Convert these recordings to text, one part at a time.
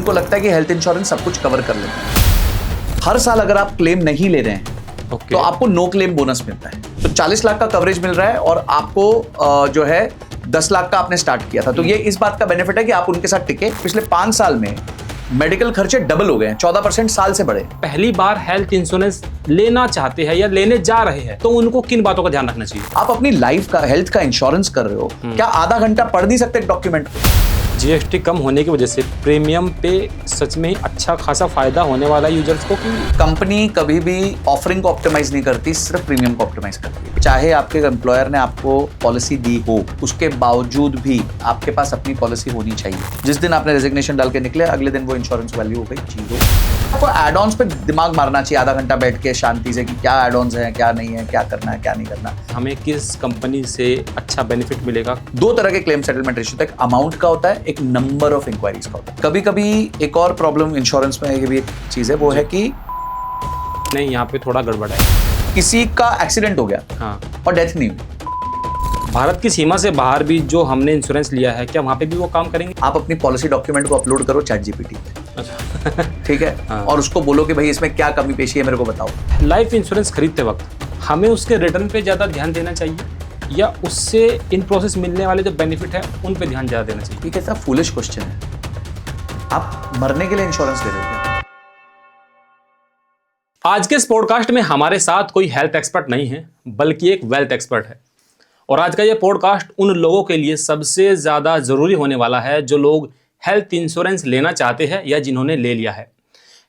उनको लगता है कि हेल्थ इंश्योरेंस सब कुछ कवर कर लेता है। हर साल अगर आप क्लेम नहीं ले रहे हैं तो आपको नो क्लेम बोनस मिलता है। तो 40 लाख का कवरेज मिल रहा है और आपको जो है 10 लाख का आपने स्टार्ट किया था, तो ये इस बात का बेनिफिट है कि आप उनके साथ टिके। पिछले 5 साल में मेडिकल खर्चे डबल हो गए हैं, 14% साल से बढ़े। पहली बार हेल्थ इंश्योरेंस लेना चाहते हैं या लेने जा रहे हैं तो उनको किन बातों का ध्यान रखना चाहिए? आप अपनी लाइफ का, हेल्थ का इंश्योरेंस कर रहे हो, क्या आधा घंटा पढ़ नहीं सकते डॉक्यूमेंट? जीएसटी कम होने की वजह से प्रीमियम पे सच में अच्छा खासा फायदा होने वाला है यूजर्स को। कि कंपनी कभी भी ऑफरिंग को ऑप्टिमाइज नहीं करती, सिर्फ प्रीमियम को ऑप्टिमाइज करती है। चाहे आपके एम्प्लॉयर ने आपको पॉलिसी दी हो, उसके बावजूद भी आपके पास अपनी पॉलिसी होनी चाहिए। जिस दिन आपने रेजिग्नेशन डाल के निकले, अगले दिन वो इंश्योरेंस वैल्यू हो गई 0। आपको एड ऑन्स पे दिमाग मारना चाहिए आधा घंटा बैठ के शांति से कि क्या एड ऑन्स हैं, क्या नहीं है, क्या करना है, क्या नहीं करना। हमें किस कंपनी से अच्छा बेनिफिट मिलेगा? 2 तरह के क्लेम सेटलमेंट रेशियो होता है, एक अमाउंट का होता है, एक नंबर ऑफ इंक्वायरीज का होता है। कभी कभी एक और प्रॉब्लम इंश्योरेंस में ये भी एक चीज है, वो है कि नहीं, यहाँ पे थोड़ा गड़बड़ है। किसी का एक्सीडेंट हो गया हाँ, और डेथ नहीं हुई, भारत की सीमा से बाहर भी जो हमने इंश्योरेंस लिया है, क्या वहाँ पे भी वो काम करेंगे? आप अपनी पॉलिसी डॉक्यूमेंट को अपलोड करो ChatGPT पे, अच्छा। ठीक है, हाँ। और उसको बोलो कि भाई इसमें क्या कमी पेशी है, मेरे को बताओ। लाइफ इंश्योरेंस खरीदते वक्त हमें उसके रिटर्न पे ज़्यादा ध्यान देना चाहिए या उससे इन प्रोसेस मिलने वाले जो बेनिफिट है उन पे ध्यान ज़्यादा देना चाहिए? ये कैसा फूलिश क्वेश्चन है। आप मरने के लिए इंश्योरेंस ले रहे हो क्या? आज के इस पॉडकास्ट में हमारे साथ कोई हेल्थ एक्सपर्ट नहीं है, बल्कि एक वेल्थ एक्सपर्ट है। और आज का ये पॉडकास्ट उन लोगों के लिए सबसे ज़्यादा ज़रूरी होने वाला है जो लोग हेल्थ इंश्योरेंस लेना चाहते हैं या जिन्होंने ले लिया है।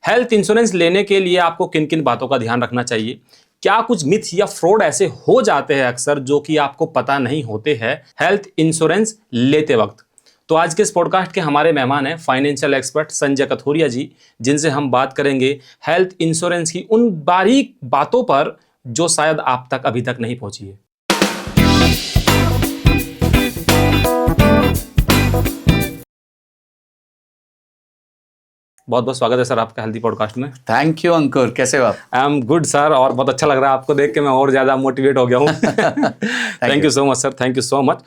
हेल्थ इंश्योरेंस लेने के लिए आपको किन किन बातों का ध्यान रखना चाहिए, क्या कुछ मिथ या फ्रॉड ऐसे हो जाते हैं अक्सर जो कि आपको पता नहीं होते हैं हेल्थ इंश्योरेंस लेते वक्त। तो आज के इस पॉडकास्ट के हमारे मेहमान हैं फाइनेंशियल एक्सपर्ट संजय कथोरिया जी, जिनसे हम बात करेंगे हेल्थ इंश्योरेंस की उन बारीक बातों पर जो शायद आप तक अभी तक नहीं पहुंची है। बहुत बहुत स्वागत है सर आपका हेल्दी पॉडकास्ट में। थैंक यू अंकुर, कैसे हो आप? आई एम गुड सर, और बहुत अच्छा लग रहा है आपको देख के, मैं और ज़्यादा मोटिवेट हो गया हूँ। Thank you so much sir, thank you so much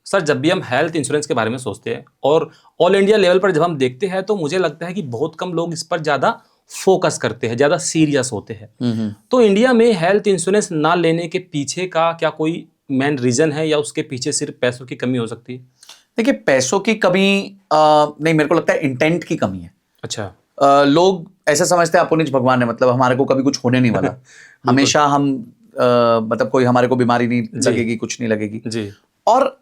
sir. जब भी हम हेल्थ इंश्योरेंस के बारे में सोचते हैं और ऑल इंडिया लेवल पर जब हम देखते हैं तो मुझे लगता है कि बहुत कम लोग इस पर ज़्यादा फोकस करते हैं, ज़्यादा सीरियस होते हैं। तो इंडिया में हेल्थ इंश्योरेंस ना लेने के पीछे का क्या कोई मेन रीज़न है या उसके पीछे सिर्फ पैसों की कमी हो सकती है? देखिए, पैसों की कमी नहीं, मेरे को लगता है इंटेंट की कमी है। अच्छा। लोग ऐसा समझते हैं अपुनिज भगवान है, मतलब हमारे को कभी कुछ होने नहीं वाला। हमेशा हम मतलब कोई हमारे को बीमारी नहीं लगेगी, कुछ नहीं लगेगी जी। और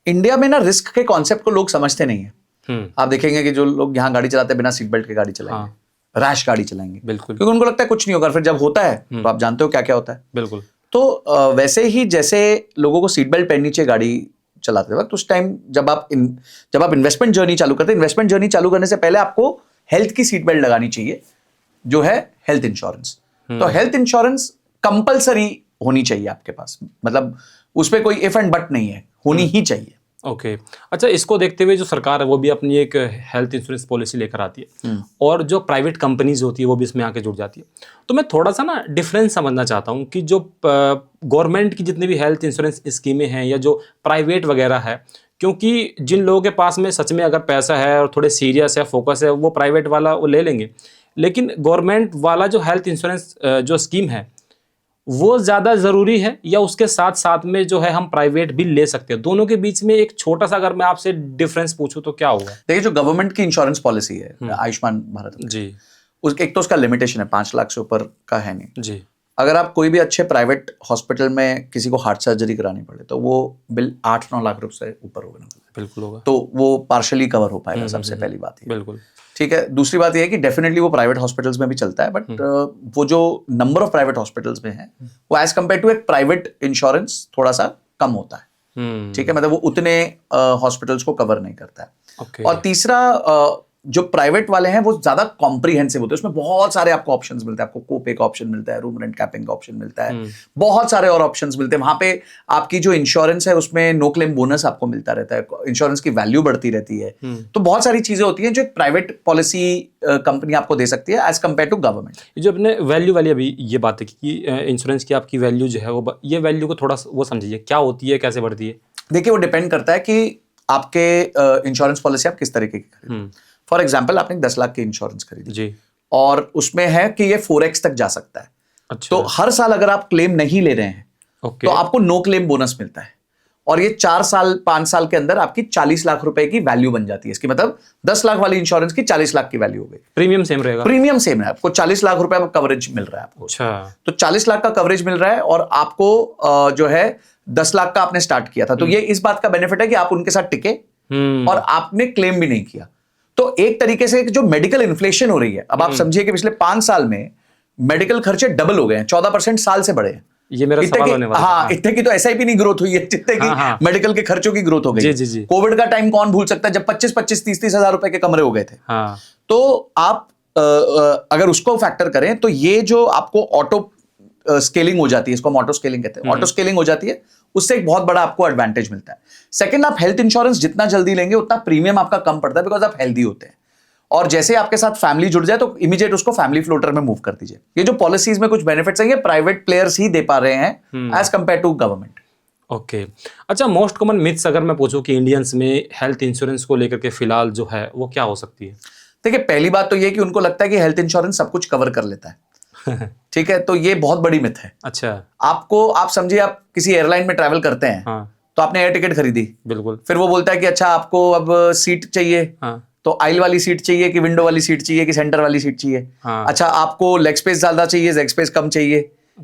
इंडिया में ना रिस्क के कॉन्सेप्ट को लोग समझते नहीं है। आप देखेंगे कि जो लोग यहाँ गाड़ी चलाते हैं बिना सीट बेल्ट के गाड़ी चलाएंगे, रैश गाड़ी चलाएंगे, बिल्कुल, क्योंकि उनको लगता है कुछ नहीं होगा। फिर जब होता है तो आप जानते हो क्या क्या होता है। बिल्कुल। तो वैसे ही जैसे लोगों को सीट बेल्ट पहननी चाहिए गाड़ी चलाते वक्त, उस टाइम जब आप इन्वेस्टमेंट जर्नी चालू करते हैं, इन्वेस्टमेंट जर्नी चालू करने से पहले आपको हेल्थ की सीट बेल्ट लगानी चाहिए, जो है हेल्थ इंश्योरेंस। तो हेल्थ इंश्योरेंस कंपलसरी होनी चाहिए आपके पास, मतलब उसपे कोई इफ एंड बट नहीं है, होनी ही चाहिए। ओके। अच्छा, इसको देखते हुए जो सरकार है वो भी अपनी एक हेल्थ इंश्योरेंस पॉलिसी लेकर आती है और जो प्राइवेट कंपनीज होती है वो भी इसमें आके जुड़ जाती है। तो मैं थोड़ा सा ना डिफरेंस समझना चाहता हूँ कि जो गवर्नमेंट की जितनी भी हेल्थ इंश्योरेंस स्कीमें हैं या जो प्राइवेट वगैरह है, क्योंकि जिन लोगों के पास में सच में अगर पैसा है और थोड़े सीरियस है, फोकस है, वो प्राइवेट वाला वो ले लेंगे, लेकिन गवर्नमेंट वाला जो हेल्थ इंश्योरेंस जो स्कीम है वो ज़्यादा ज़रूरी है या उसके साथ साथ में जो है हम प्राइवेट भी ले सकते हैं? दोनों के बीच में एक छोटा सा अगर मैं आपसे डिफरेंस पूछूं तो क्या होगा? देखिए, जो गवर्नमेंट की इंश्योरेंस पॉलिसी है आयुष्मान भारत जी, उसके एक तो उसका लिमिटेशन है, 5 लाख से ऊपर का है नहीं जी। अगर आप कोई भी अच्छे प्राइवेट हॉस्पिटल में किसी को हार्ट सर्जरी करानी पड़े तो वो बिल 8-9 लाख रुपए से ऊपर होगा। बिल्कुल होगा। तो वो पार्शली कवर हो पाएगा, सबसे पहली बात है। बिल्कुल ठीक है। दूसरी बात ये है कि डेफिनेटली वो प्राइवेट हॉस्पिटल्स में भी चलता है, बट वो जो नंबर ऑफ प्राइवेट हॉस्पिटल्स में है वो एज कंपेयर टू एक प्राइवेट इंश्योरेंस थोड़ा सा कम होता है। ठीक है, मतलब वो उतने हॉस्पिटल्स को कवर नहीं करता है। और तीसरा, जो प्राइवेट वाले हैं वो ज्यादा कॉम्प्रिहेंसिव होते हैं, उसमें बहुत सारे आपको ऑप्शंस मिलते हैं। आपको कोपे का ऑप्शन मिलता है, रूम रेंट कैपिंग का ऑप्शन मिलता है, बहुत सारे और ऑप्शंस मिलते हैं। वहां पे आपकी जो इंश्योरेंस है उसमें नो क्लेम बोनस आपको मिलता रहता है, इंश्योरेंस की वैल्यू बढ़ती रहती है। तो बहुत सारी चीजें होती हैं जो एक प्राइवेट पॉलिसी कंपनी आपको दे सकती है एज कंपेयर टू गवर्नमेंट। जो अपने वैल्यू वाली अभी ये बात है कि इंश्योरेंस की आपकी वैल्यू जो है वो, ये वैल्यू को थोड़ा वो समझिए, क्या होती है, कैसे बढ़ती है? देखिए, वो डिपेंड करता है कि आपके इंश्योरेंस पॉलिसी आप किस तरीके की खरीदें। फॉर एग्जाम्पल आपने 10 लाख की इंश्योरेंस खरीदी जी। और उसमें है कि ये 4x तक जा सकता है। अच्छा। तो हर साल अगर आप क्लेम नहीं ले रहे हैं ओके। तो आपको नो क्लेम बोनस मिलता है और ये 4 साल 5 साल के अंदर आपकी 40 लाख रुपए की वैल्यू बन जाती है। इसकी मतलब 10 लाख वाली इंश्योरेंस की 40 लाख की वैल्यू हो गई। प्रीमियम सेम रहेगा? प्रीमियम सेम है, आपको 40 लाख रुपए का कवरेज मिल रहा है आपको। अच्छा। तो 40 लाख का कवरेज मिल रहा है और आपको जो है 10 लाख का आपने स्टार्ट किया था, तो ये इस बात का बेनिफिट है कि आप उनके साथ टिके और आपने क्लेम भी नहीं किया। तो एक तरीके से जो मेडिकल इन्फ्लेशन हो रही है, अब आप समझिए कि पिछले 5 साल में मेडिकल खर्चे डबल हो गए हैं, 14% साल से बढ़े हैं। ये मेरा सवाल होने वाला था। हाँ, इतने की तो एसआईपी नहीं ग्रोथ हुई है जितने की मेडिकल के खर्चों की ग्रोथ हो गई। जी जी जी। कोविड का टाइम कौन भूल सकता है जब 25-25, 30-30 हजार रुपए के कमरे हो गए थे। हाँ। तो आप अगर उसको फैक्टर करें तो ये जो आपको ऑटो स्केलिंग हो जाती है, इसको हम ऑटो स्केलिंग कहते हैं, ऑटो स्केलिंग हो जाती है, उससे एक बहुत बड़ा आपको एडवांटेज मिलता है। सेकंड, आप हेल्थ इंश्योरेंस जितना जल्दी लेंगे उतना प्रीमियम आपका कम पड़ता है, बिकॉज आप हेल्दी होते हैं। और जैसे आपके साथ फैमिली जुड़ जाए तो इमीडिएट उसको फैमिली फ्लोटर में मूव कर दीजिए। ये जो पॉलिसीज में कुछ बेनिफिट्स हैं ये प्राइवेट प्लेयर्स ही दे पा रहे हैं as compare to government. Okay. अच्छा, मोस्ट कॉमन मिथ्स अगर मैं पूछूं कि इंडियंस में हेल्थ इंश्योरेंस को लेकर के फिलहाल जो है वो क्या हो सकती है? देखिए, पहली बात तो ये कि उनको लगता है कि हेल्थ इंश्योरेंस सब कुछ कवर कर लेता है। ठीक है, तो ये बहुत बड़ी मिथ है। अच्छा। आपको, आप समझिए आप किसी एयरलाइन में ट्रैवल करते हैं, हाँ। तो आपने एयर टिकट खरीदी, बिल्कुल। फिर वो बोलता है कि अच्छा आपको अब सीट चाहिए, हाँ। तो आइल वाली सीट चाहिए कि विंडो वाली सीट चाहिए कि सेंटर वाली सीट चाहिए। हाँ। अच्छा, आपको लेग स्पेस ज्यादा चाहिए, लेग स्पेस कम चाहिए।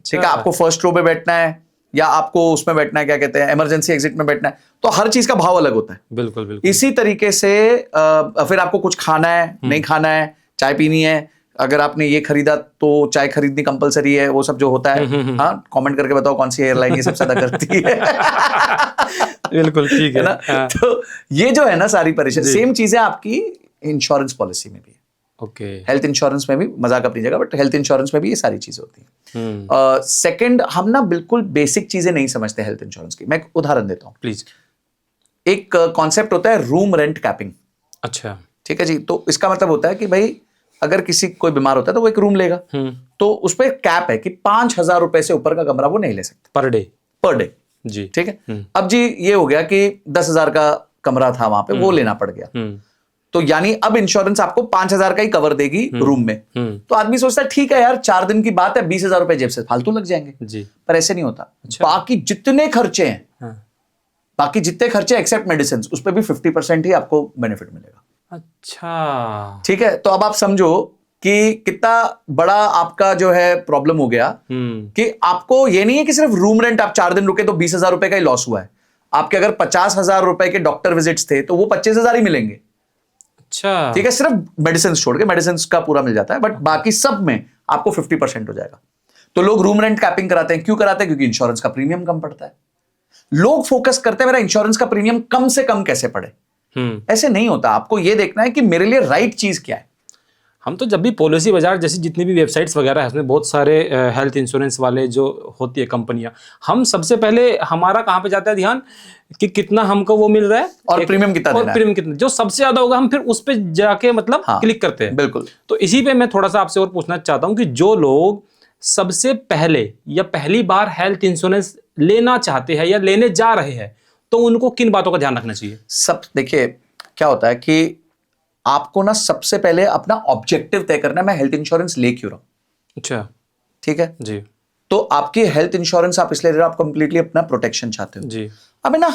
ठीक है, आपको फर्स्ट रो पे बैठना है या आपको उसमें बैठना है, क्या कहते हैं, इमरजेंसी एग्जिट में बैठना है। तो हर चीज का भाव अलग होता है। बिल्कुल बिल्कुल। इसी तरीके से फिर आपको कुछ खाना है, नहीं खाना है, चाय पीनी है, अगर आपने ये खरीदा तो चाय खरीदनी कंपलसरी है, वो सब जो होता है। हाँ, कमेंट करके बताओ कौन सी एयरलाइन ये सबसे ज्यादा करती है। बिल्कुल ठीक है ना? हाँ। तो ये जो है ना सारी परेशानी, सेम चीजें आपकी इंश्योरेंस पॉलिसी में भी है। ओके। हेल्थ इंश्योरेंस में भी, मजाक अपनी जगह, बट हेल्थ इंश्योरेंस में भी ये सारी चीजें होती हैं। सेकंड, हम ना बिल्कुल बेसिक चीजें नहीं समझते हेल्थ इंश्योरेंस की। मैं एक उदाहरण देता हूँ। प्लीज। एक कॉन्सेप्ट होता है रूम रेंट कैपिंग। अच्छा। ठीक है जी। तो इसका मतलब होता है कि भाई अगर किसी कोई बीमार होता है तो वो एक रूम लेगा, तो उस पर कैप है कि 5,000 रुपए से ऊपर का कमरा वो नहीं ले सकता पर डे जी। ठीक है। अब जी ये हो गया कि 10,000 का कमरा था वहां पे, वो लेना पड़ गया। तो यानी अब इंश्योरेंस आपको 5,000 का ही कवर देगी रूम में। तो आदमी सोचता है ठीक है यार, 4 दिन की बात है, 20,000 रुपए जेब से फालतू लग जाएंगे जी। पर ऐसे नहीं होता। अच्छा। बाकी जितने खर्चे हैं, बाकी जितने खर्चे एक्सेप्ट मेडिसिन, उस पर भी 50% ही आपको बेनिफिट मिलेगा। अच्छा। ठीक है, तो अब आप समझो कि कितना बड़ा आपका जो है प्रॉब्लम हो गया कि आपको ये नहीं है कि सिर्फ रूम रेंट आप 4 दिन रुके तो 20,000 रुपए का ही लॉस हुआ है। आपके अगर 50,000 रुपए के डॉक्टर विजिट्स थे तो वो 25,000 ही मिलेंगे। अच्छा। ठीक है, सिर्फ मेडिसिन छोड़ के, मेडिसिन का पूरा मिल जाता है, बट बाकी सब में आपको 50% हो जाएगा। तो लोग रूम रेंट कैपिंग कराते हैं। क्यों कराते हैं? क्योंकि इंश्योरेंस का प्रीमियम कम पड़ता है। लोग फोकस करते हैं मेरा इंश्योरेंस का प्रीमियम कम से कम कैसे पड़े। ऐसे नहीं होता। आपको यह देखना है कि मेरे लिए राइट चीज क्या है। हम तो जब भी पॉलिसी बाजार जैसी जितनी भी वेबसाइट्स वगैरह है उसमें बहुत सारे हेल्थ इंश्योरेंस वाले जो होती है कंपनियां, हम सबसे पहले हमारा कहाँ पे जाता है ध्यान कि कितना हमको वो मिल रहा है और प्रीमियम कितना और प्रीमियम कितना, जो सबसे ज्यादा होगा हम फिर उस पे जाके मतलब क्लिक करते हैं। बिल्कुल। तो इसी पे मैं थोड़ा सा आपसे और पूछना चाहता हूँ कि जो लोग सबसे पहले या पहली बार हेल्थ इंश्योरेंस लेना चाहते हैं या लेने जा रहे हैं तो उनको किन बातों का ध्यान रखना चाहिए? सब देखिए, क्या होता है कि आपको ना सबसे पहले अपना ऑब्जेक्टिव तय करना है, मैं हेल्थ इंश्योरेंस ले क्यों रहा हूं। अच्छा। ठीक है जी। तो आपकी हेल्थ इंश्योरेंस आप इसलिए ले रहे हो, आप कंप्लीटली अपना प्रोटेक्शन चाहते हो जी। अब ना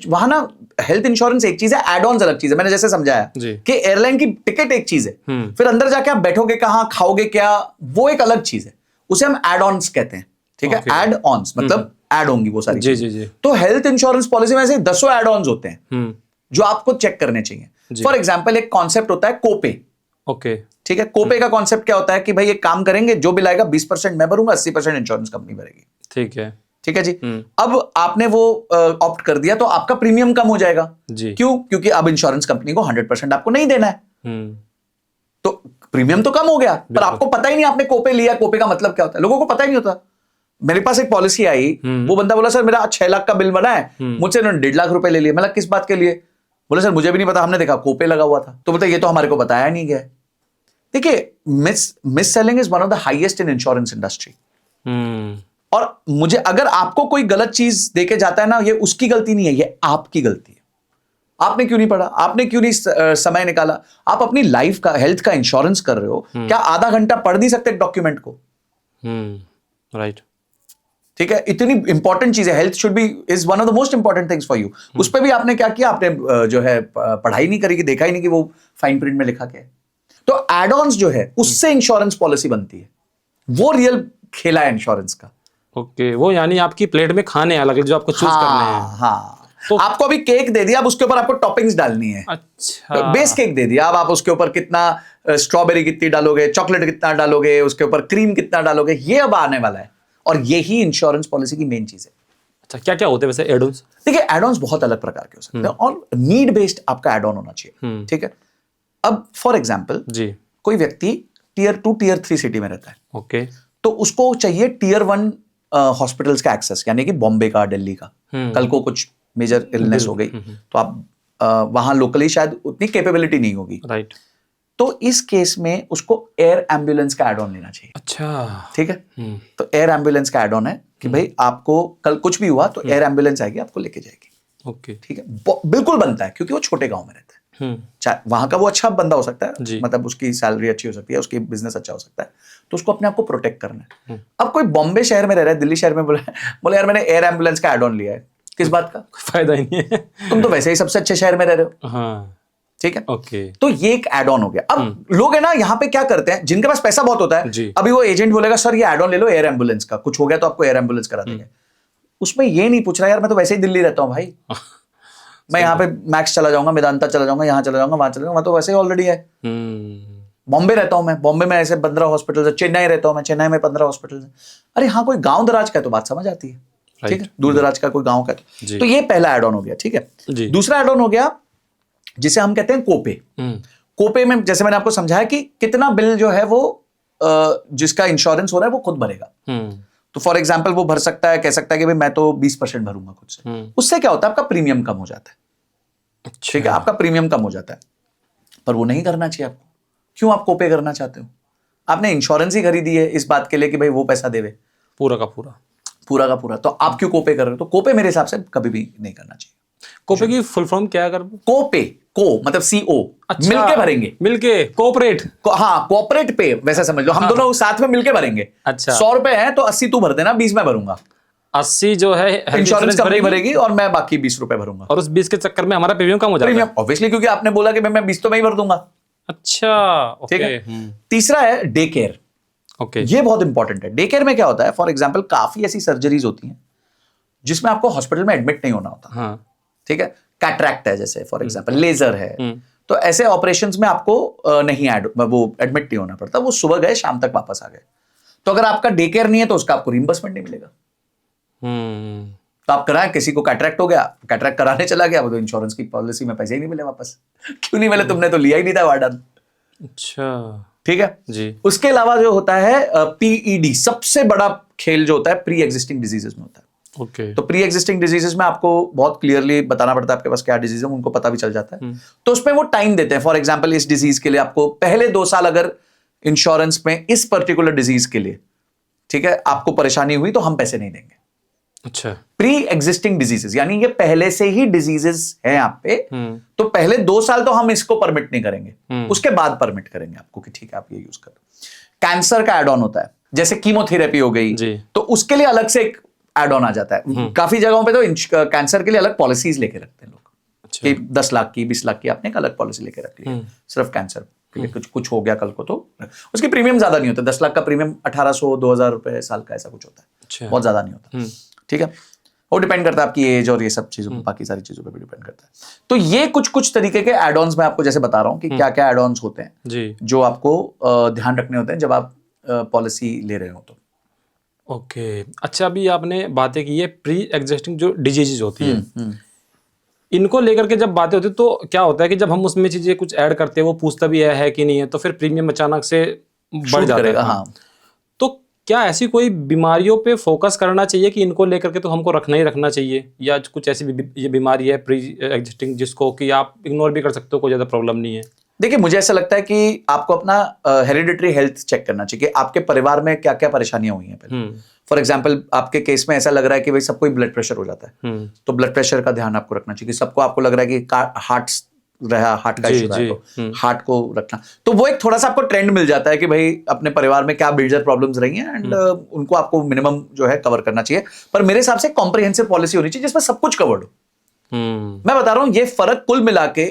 वहां ना हेल्थ इंश्योरेंस एक चीज है, एड ऑन्स अलग चीज है। मैंने जैसे समझाया कि एयरलाइन की टिकट एक चीज है, फिर अंदर जाके आप बैठोगे कहां, खाओगे क्या, वो एक अलग चीज है, उसे हम एड ऑन्स कहते हैं। ठीक है, एड ऑन्स मतलब ऐड होंगी वो सारी चीजें। तो हेल्थ इंश्योरेंस पॉलिसी में ऐसे 10 ऐड ऑन्स होते हैं जो आपको चेक करने चाहिए। फॉर एग्जाम्पल एक कॉन्सेप्ट होता है कोपे। ओके। ठीक है, कोपे का कॉन्सेप्ट क्या होता है कि भाई एक काम करेंगे, जो बिल आएगा 20% मैं भरूंगा, 80% इंश्योरेंस कंपनी भरेगी। ठीक है। ठीक है जी। अब आपने वो ऑप्ट कर दिया तो आपका प्रीमियम कम हो जाएगा जी। क्यों? क्योंकि अब इंश्योरेंस कंपनी को 100% आपको नहीं देना है, तो प्रीमियम तो कम हो गया, पर आपको पता ही नहीं आपने कोपे लिया। कोपे का मतलब क्या होता है, लोगों को पता ही नहीं होता। मेरे पास एक पॉलिसी आई, वो बंदा बोला सर मेरा 6 लाख का बिल बना है, मुझसे उन्होंने 1.5 लाख रुपए ले लिए। मतलब किस बात के लिए? बोले सर मुझे भी नहीं पता, हमने देखा कोपे लगा हुआ था। तो बोलते ये तो हमारे को बताया नहीं गया। देखिए, miss selling is one of the highest in insurance industry. और मुझे, अगर आपको कोई गलत चीज देके जाता है ना, ये उसकी गलती नहीं है, ये आपकी गलती है। आपने क्यों नहीं पढ़ा, आपने क्यों नहीं समय निकाला? आप अपनी लाइफ का, हेल्थ का इंश्योरेंस कर रहे हो, क्या आधा घंटा पढ़ नहीं सकते डॉक्यूमेंट को? राइट। ठीक है, इतनी इंपॉर्टेंट चीज है, health should be is one of the most important things for you. उस पर भी आपने क्या किया, आपने जो है पढ़ाई नहीं करी, कि देखा ही नहीं कि वो फाइन प्रिंट में लिखा क्या है। तो एड ऑन्स जो है उससे इंश्योरेंस पॉलिसी बनती है, वो रियल खेला है इंश्योरेंस का। ओके, वो यानी आपकी प्लेट में खाने अलग जो आपको चूज करने हैं। हाँ, तो आपको अभी केक दे दिया, अब उसके ऊपर आपको टॉपिंग्स डालनी है। अच्छा, बेस केक दे दिया, अब आप उसके ऊपर कितना स्ट्रॉबेरी कितनी डालोगे, चॉकलेट कितना डालोगे, उसके ऊपर क्रीम कितना डालोगे, ये अब आने वाला है। और यही इंश्योरेंस पॉलिसी की मेन चीज है। अच्छा, क्या क्या होते हैं वैसे एड ऑन्स? देखिए, एड ऑन्स बहुत अलग प्रकार के हो सकते हैं और नीड बेस्ड आपका एड ऑन होना चाहिए। ठीक है, अब फॉर एग्जाम्पल जी, कोई व्यक्ति टीयर 2 टीयर 3 सिटी में रहता है, ओके, तो उसको चाहिए टीयर 1 हॉस्पिटल्स का एक्सेस, यानी कि बॉम्बे का, दिल्ली का। कल को कुछ मेजर इलनेस हो गई तो आप वहां लोकली शायद उतनी कैपेबिलिटी नहीं होगी, राइट। तो इस केस में उसको एयर एम्बुलेंस का एड ऑन लेना चाहिए। अच्छा, ठीक है, तो एयर एम्बुलेंस का एड ऑन है कि भाई आपको कल कुछ भी हुआ तो एयर एम्बुलेंस आएगी, आपको लेके जाएगी। ओके, ठीक है, बिल्कुल बनता है, क्योंकि वो छोटे गांव में रहता है। चाहे वहां का वो अच्छा बंदा हो सकता है, मतलब उसकी सैलरी अच्छी हो सकती है, उसकी बिजनेस अच्छा हो सकता है, तो उसको अपने आप को प्रोटेक्ट करना है। अब कोई बॉम्बे शहर में रह रहा है, दिल्ली शहर में बोले यार मैंने एयर एम्बुलेंस का एड ऑन लिया है, किस बात का? फायदा ही नहीं है। तुम तो वैसे ही सबसे अच्छे शहर में रह रहे हो। हाँ, ठीक है, ओके, तो ये एक एड ऑन हो गया। अब लोग है ना यहाँ पे क्या करते हैं, जिनके पास पैसा बहुत होता है, जी। अभी वो एजेंट बोलेगा सर ये एड ऑन ले लो एयर एम्बुलेंस का, कुछ हो गया तो आपको एयर एम्बुलेंस करा देंगे। उसमें ये नहीं पूछ रहा यार मैं तो वैसे ही दिल्ली रहता हूँ भाई, मैं यहाँ पे मैक्स चला जाऊंगा, मेदांता चला जाऊंगा, यहाँ चला जाऊंगा, वहां चला जाऊंगा, वहां तो वैसे ही ऑलरेडी है। बॉम्बे रहता हूं मैं, बॉम्बे में ऐसे 15 हॉस्पिटल है, चेन्नई रहता हूं मैं, चेन्नई में 15 हॉस्पिटल है। अरे हाँ, कोई गांव दराज का है तो बात समझ आती है। ठीक है, दूर दराज का कोई गांव का तो ये पहला एड ऑन हो गया। ठीक है, दूसरा एड ऑन हो गया जिसे हम कहते हैं कोपे। कोपे में जैसे मैंने आपको समझाया कि कितना बिल जो है वो जिसका इंश्योरेंस हो रहा है वो खुद भरेगा। तो फॉर एग्जाम्पल वो भर सकता है, कह सकता है कि भाई मैं तो 20% भरूंगा खुद से। उससे क्या होता है, आपका प्रीमियम कम हो जाता है। ठीक है, आपका प्रीमियम कम हो जाता है, पर वो नहीं करना चाहिए आपको। क्यों आप कोपे करना चाहते हो? आपने इंश्योरेंस ही खरीदी है इस बात के लिए कि भाई वो पैसा देवे, पूरा का पूरा, पूरा का पूरा, तो आप क्यों कोपे कर रहे हो? तो कोपे मेरे हिसाब से कभी भी नहीं करना चाहिए। कोपे की फुल फॉर्म क्या कर? कोपे, को मतलब CO, अच्छा, मिलके भरेंगे, मिलके कोऑपरेट। हाँ, कोऑपरेट पे वैसा समझ लो, हम दोनों साथ में मिलके भरेंगे। अच्छा, 100 रुपए है तो 80 तू भर देना, 20 मैं भरूंगा। 80 जो है इंश्योरेंस कंपनी भरेगी और मैं बाकी 20 रुपए भरूंगा। और उस 20 के चक्कर में हमारा प्रीमियम कम हो जाता है। प्रीमियम ऑब्वियसली, क्योंकि आपने बोला कि मैं 20 तो मैं ही भर दूंगा। अच्छा, ठीक है। तीसरा है डे केयर। ओके, ये बहुत इंपॉर्टेंट है। डे केयर में क्या होता है, फॉर एग्जाम्पल काफी ऐसी सर्जरीज होती हैं जिसमें आपको हॉस्पिटल में एडमिट नहीं होना होता। हाँ, ठीक है, कैटरैक्ट है जैसे, फॉर एग्जाम्पल लेजर है, तो ऐसे ऑपरेशंस में आपको नहीं वो एडमिट नहीं होना पड़ता, वो सुबह गए शाम तक वापस आ गए। तो अगर आपका डे केयर नहीं है तो उसका आपको रिइंबर्समेंट नहीं मिलेगा। तो आप कराएं, किसी को कैटरैक्ट हो गया, कैटरैक्ट कराने चला गया, वो तो इंश्योरेंस की पॉलिसी में पैसे ही नहीं मिले वापस। क्यों नहीं मिले? तुमने तो लिया ही नहीं था वार्डन। अच्छा, ठीक है जी। उसके अलावा जो होता है PED, सबसे बड़ा खेल जो होता है प्री एग्जिस्टिंग डिजीजेस में होता है। ओके, तो प्री एग्जिस्टिंग डिजीजेस में आपको बहुत क्लियरली बताना पड़ता है आपके पास क्या डिजीज है, उनको पता भी चल जाता है। तो उसमें वो टाइम देते हैं। फॉर एग्जांपल इस डिजीज के लिए आपको पहले 2 साल अगर इंश्योरेंस में इस पर्टिकुलर डिजीज के लिए, ठीक है, आपको परेशानी हुई तो हम पैसे नहीं देंगे। अच्छा, प्री एग्जिस्टिंग डिजीजेस यानी ये पहले से ही डिजीजेस है यहाँ पे, तो पहले 2 साल तो हम इसको परमिट नहीं करेंगे, उसके बाद परमिट करेंगे आपको कि ठीक है आप ये यूज करो। कैंसर का एड ऑन होता है, जैसे कीमोथेरेपी हो गई, तो उसके लिए अलग से एक एड ऑन आ जाता है। काफी जगहों पे तो कैंसर के लिए अलग पॉलिसीज लेके रखते हैं लोग। अच्छा, कि 10 लाख की, 20 लाख की आपने एक अलग पॉलिसी लेके रख ली सिर्फ कैंसर के लिए। कुछ हो गया कल को तो उसकी प्रीमियम ज्यादा नहीं होता। 10 लाख का प्रीमियम 1800-2000 रुपए साल का ऐसा कुछ होता है। अच्छा, बहुत ज्यादा नहीं होता। ठीक है, वो डिपेंड करता है आपकी एज और ये सब चीजों पर, बाकी सारी चीजों पर भी डिपेंड करता है। तो ये कुछ तरीके के एड ऑन्स मैं आपको जैसे बता रहा हूं कि क्या क्या एड ऑन्स होते हैं जी, जो आपको ध्यान रखने होते हैं जब आप पॉलिसी ले रहे हो तो। ओके। अच्छा, अभी आपने बातें की है प्री एग्जिस्टिंग जो डिजीजेज होती है, इनको लेकर के जब बातें होती है तो क्या होता है कि जब हम उसमें चीजें कुछ ऐड करते हैं वो पूछता भी है कि नहीं है, तो फिर प्रीमियम अचानक से बढ़ जाता है। हाँ, तो क्या ऐसी कोई बीमारियों पे फोकस करना चाहिए कि इनको लेकर के तो हमको रखना ही रखना चाहिए, या कुछ ऐसी ये बीमारी है प्री एग्जिस्टिंग जिसको कि आप इग्नोर भी कर सकते हो, कोई ज्यादा प्रॉब्लम नहीं है? देखिए मुझे ऐसा लगता है कि आपको अपना हेरिडिटरी हेल्थ चेक करना चाहिए कि आपके परिवार में क्या क्या परेशानियां हुई हैं पहले। फॉर एग्जाम्पल आपके केस में ऐसा लग रहा है कि भाई सबको ब्लड प्रेशर हो जाता है, तो ब्लड प्रेशर का ध्यान आपको रखना चाहिए। सबको आपको लग रहा है कि हार्ट का इशू है, तो हार्ट को रखना। तो वो एक थोड़ा सा आपको ट्रेंड मिल जाता है कि भाई अपने परिवार में क्या मेजर प्रॉब्लम्स रही हैं एंड उनको आपको मिनिमम जो है कवर करना चाहिए। पर मेरे हिसाब से कॉम्प्रिहेंसिव पॉलिसी होनी चाहिए जिसमें सब कुछ कवर्ड हो। मैं बता रहा हूं ये फर्क कुल मिला के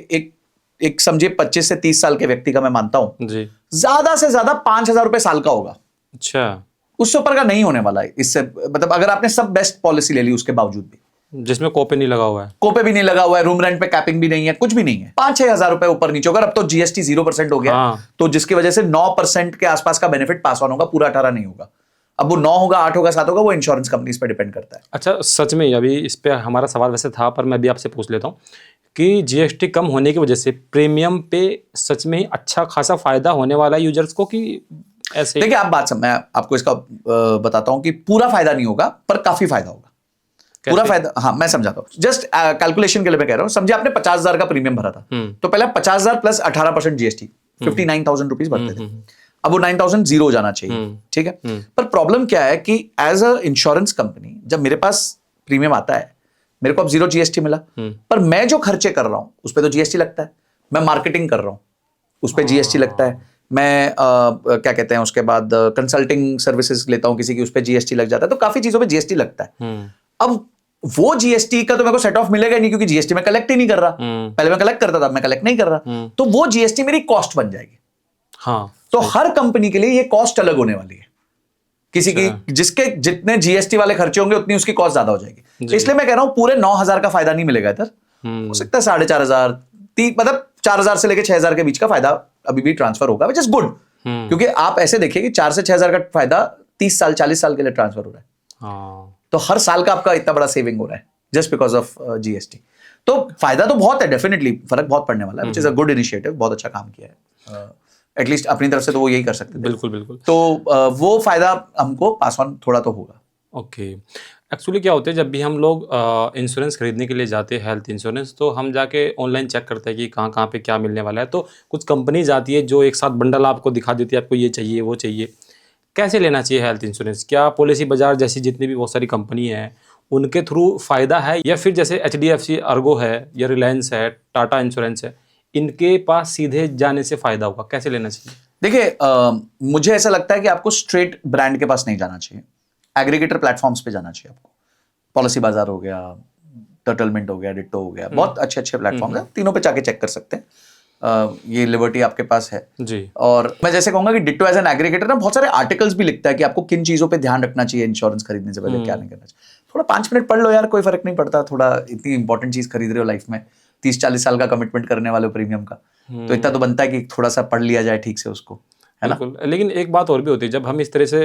एक समझिए 25 से 30 साल के व्यक्ति का मैं मानता हूं जी, ज्यादा से ज्यादा 5,000 रुपए साल का होगा। अच्छा, उससे ऊपर का नहीं होने वाला है। इससे मतलब अगर आपने सब बेस्ट पॉलिसी ले ली उसके बावजूद भी, जिसमें कोपे नहीं लगा हुआ है, कोपे भी नहीं लगा हुआ है, रूम रेंट पे कैपिंग भी नहीं है, कुछ भी नहीं है, 5-6 हजार रुपए ऊपर नीचे होगा। अब तो जीएसटी 0% हो गया, हाँ। तो जिसकी वजह से 9% के आसपास का बेनिफिट पास ऑन होगा, पूरा 18 नहीं होगा। अब वो 9 होगा, 8 होगा, 7 होगा, वो इंश्योरेंस कंपनीज पे डिपेंड करता है। अच्छा, सच में अभी इस पे हमारा सवाल वैसे था, पर मैं भी आपसे पूछ लेता हूँ कि जीएसटी कम होने की वजह से प्रीमियम पे सच में ही अच्छा खासा फायदा होने वाला है यूजर्स को, कि ऐसे? देखिए आप बात मैं आपको इसका बताता हूं कि पूरा फायदा नहीं होगा पर काफी फायदा होगा। पूरा फायदा, हाँ मैं समझाता हूँ, जस्ट कैलकुलेशन के लिए मैं कह रहा हूँ। समझे आपने 50,000 का प्रीमियम भरा था, तो पहले 50,000 प्लस 18% जीएसटी 59,000 रुपीज भरते थे। अब वो 9,000 जीरो जाना चाहिए, ठीक है। पर प्रॉब्लम क्या है कि एज अ इंश्योरेंस कंपनी जब मेरे पास प्रीमियम आता है, मेरे को अब जीरो जीएसटी मिला, पर मैं जो खर्चे कर रहा हूं उस पर तो जीएसटी लगता है। मैं मार्केटिंग कर रहा हूं उस पर जीएसटी लगता है। मैं क्या कहते हैं उसके बाद कंसल्टिंग सर्विसेज लेता हूं किसी की, उस पर जीएसटी लग जाता है। तो काफी चीजों पे जीएसटी लगता है। अब वो जीएसटी का तो मेरे को सेट ऑफ मिलेगा नहीं, क्योंकि जीएसटी मैं कलेक्ट ही नहीं कर रहा। पहले मैं कलेक्ट करता था, मैं कलेक्ट नहीं कर रहा, तो वो जीएसटी मेरी कॉस्ट बन जाएगी। हाँ, तो हर कंपनी के लिए ये कॉस्ट अलग होने वाली है। किसी की जिसके जितने जीएसटी वाले खर्चे होंगे उतनी उसकी कॉस्ट ज्यादा हो जाएगी। इसलिए मैं कह रहा हूं पूरे 9,000 का फायदा नहीं मिलेगा इधर। हो सकता है 4,500, मतलब 4,000 से लेकर 6,000 के बीच का फायदा अभी भी ट्रांसफर होगा, विच इज गुड। क्योंकि आप ऐसे देखिए कि 4 से 6,000 का फायदा 30 साल 40 साल के लिए ट्रांसफर हो रहा है। तो हर साल का आपका इतना बड़ा सेविंग हो रहा है जस्ट बिकॉज ऑफ जीएसटी। तो फायदा तो बहुत है, डेफिनेटली फर्क बहुत पड़ने वाला है, which is a good initiative. बहुत अच्छा काम किया है, एटलीस्ट अपनी तरफ से तो वो यही कर सकते थे। बिल्कुल बिल्कुल। तो वो फायदा हमको पास ऑन थोड़ा तो होगा। ओके, एक्चुअली क्या होता है, जब भी हम लोग इंश्योरेंस खरीदने के लिए जाते हैं, हेल्थ इंश्योरेंस, तो हम जाके ऑनलाइन चेक करते हैं कि कहाँ कहाँ पे क्या मिलने वाला है। तो कुछ कंपनीज आती है जो एक साथ बंडल आपको दिखा देती है, आपको ये चाहिए वो चाहिए। कैसे लेना चाहिए हेल्थ इंश्योरेंस? क्या पॉलिसी बाजार जैसी जितनी भी बहुत सारी कंपनी है उनके थ्रू फ़ायदा है, या फिर जैसे HDFC अर्गो है या रिलायंस है, टाटा इंश्योरेंस है, इनके पास सीधे जाने से फ़ायदा होगा? कैसे लेना चाहिए? देखिए मुझे ऐसा लगता है कि आपको स्ट्रेट ब्रांड के पास नहीं जाना चाहिए, एग्रीगेटर प्लेटफॉर्म्स पे जाना चाहिए आपको। पॉलिसी बाजार हो गया, टर्टलमेंट हो गया, डिट्टो हो गया, बहुत अच्छे अच्छे प्लेटफॉर्म है, तीनों पे जाके चेक कर सकते हैं। ये लिबर्टी आपके पास है जी। और मैं जैसे कहूंगा कि डिट्टो एज एन एग्रीगेटर ना बहुत सारे आर्टिकल्स भी लिखता है कि आपको किन चीजों पे ध्यान रखना चाहिए इंश्योरेंस खरीदने से पहले, क्या नहीं करना चाहिए। थोड़ा 5 मिनट पढ़ लो यार, कोई फर्क नहीं पड़ता। थोड़ा इतनी इंपॉर्टेंट चीज खरीद रहे हो लाइफ में, 30-40 साल का कमिटमेंट करने वाले प्रीमियम का, तो इतना तो बनता है कि थोड़ा सा पढ़ लिया जाए ठीक से उसको, है ना। बिल्कुल, लेकिन एक बात और भी होती है, जब हम इस तरह से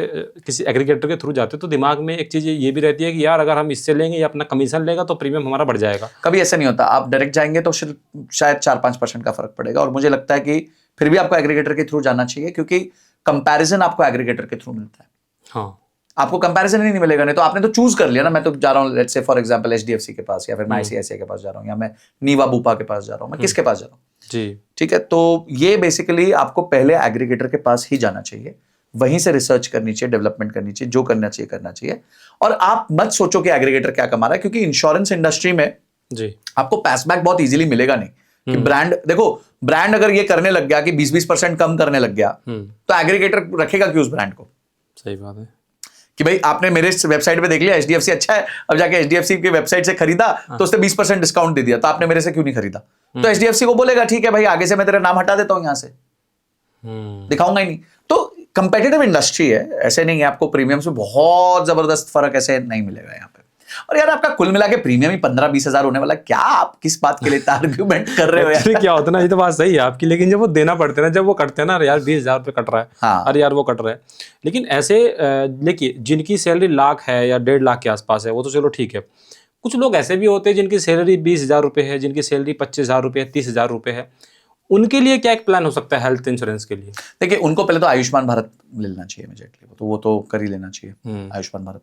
किसी एग्रीगेटर के थ्रू जाते हैं तो दिमाग में एक चीज़ ये भी रहती है कि यार अगर हम इससे लेंगे या अपना कमीशन लेगा तो प्रीमियम हमारा बढ़ जाएगा। कभी ऐसा नहीं होता। आप डायरेक्ट जाएंगे तो शायद 4-5% का फर्क पड़ेगा, और मुझे लगता है कि फिर भी आपको एग्रीगेटर के थ्रू जाना चाहिए, क्योंकि कंपैरिजन आपको एग्रीगेटर के थ्रू मिलता है। हाँ, आपको कंपैरिजन ही नहीं मिलेगा, नहीं तो आपने तो चूज कर लिया ना, मैं तो जा रहा हूँ let's say for example HDFC के पास, या फिर मैं ICICI के पास जा रहा हूँ, या मैं नीवा बूपा के पास जा रहा हूँ, मैं किसके पास जा रहा हूँ जी, ठीक है। तो ये बेसिकली आपको पहले एग्रीगेटर के पास ही जाना चाहिए, वहीं से रिसर्च करनी चाहिए, डेवलपमेंट करनी चाहिए, जो करना चाहिए करना चाहिए। और आप मत सोचो कि एग्रीगेटर क्या कमा रहा है, क्योंकि इंश्योरेंस इंडस्ट्री में जी, आपको पैसबैक बहुत इजीली मिलेगा नहीं। कि ब्रांड देखो, ब्रांड अगर ये करने लग गया कि 20-20% कम करने लग गया, तो एग्रीगेटर रखेगा क्यों उस ब्रांड को? सही बात है कि भाई आपने मेरे वेबसाइट पे देख लिया HDFC अच्छा है, अब जाके HDFC की वेबसाइट से खरीदा तो उसने 20% डिस्काउंट दे दिया, तो आपने मेरे से क्यों नहीं खरीदा? तो HDFC को बोलेगा ठीक है भाई, आगे से मैं तेरा नाम हटा देता हूं, यहां से दिखाऊंगा ही नहीं। तो कंपेटिटिव इंडस्ट्री है, ऐसे नहीं है आपको प्रीमियम से बहुत जबरदस्त फर्क ऐसे नहीं मिलेगा यहाँ पे। और यार आपका कुल मिला के प्रीमियम ही 15-20 हजार होने वाला, क्या आप किस बात के लिए आर्ग्यूमेंट कर रहे हो यार? क्या होता है ना, ये तो बात सही है आपकी, लेकिन जब वो देना पड़ता है ना, जब वो कटते हैं ना, यार 20,000 रुपये कट रहा है, हाँ। अरे यार वो कट रहा है। लेकिन ऐसे देखिए, जिनकी सैलरी लाख है या 1.5 लाख के आसपास है वो तो चलो ठीक है। कुछ लोग ऐसे भी होते हैं जिनकी सैलरी 20,000 रुपये है, जिनकी सैलरी 25,000 रुपये है, 30,000 रुपये है। उनके लिए क्या एक प्लान हो सकता है हेल्थ इंश्योरेंस के लिए? देखिए उनको पहले तो आयुष्मान भारत ले लेना चाहिए इमीडिएटली, तो वो तो कर ही लेना चाहिए आयुष्मान भारत।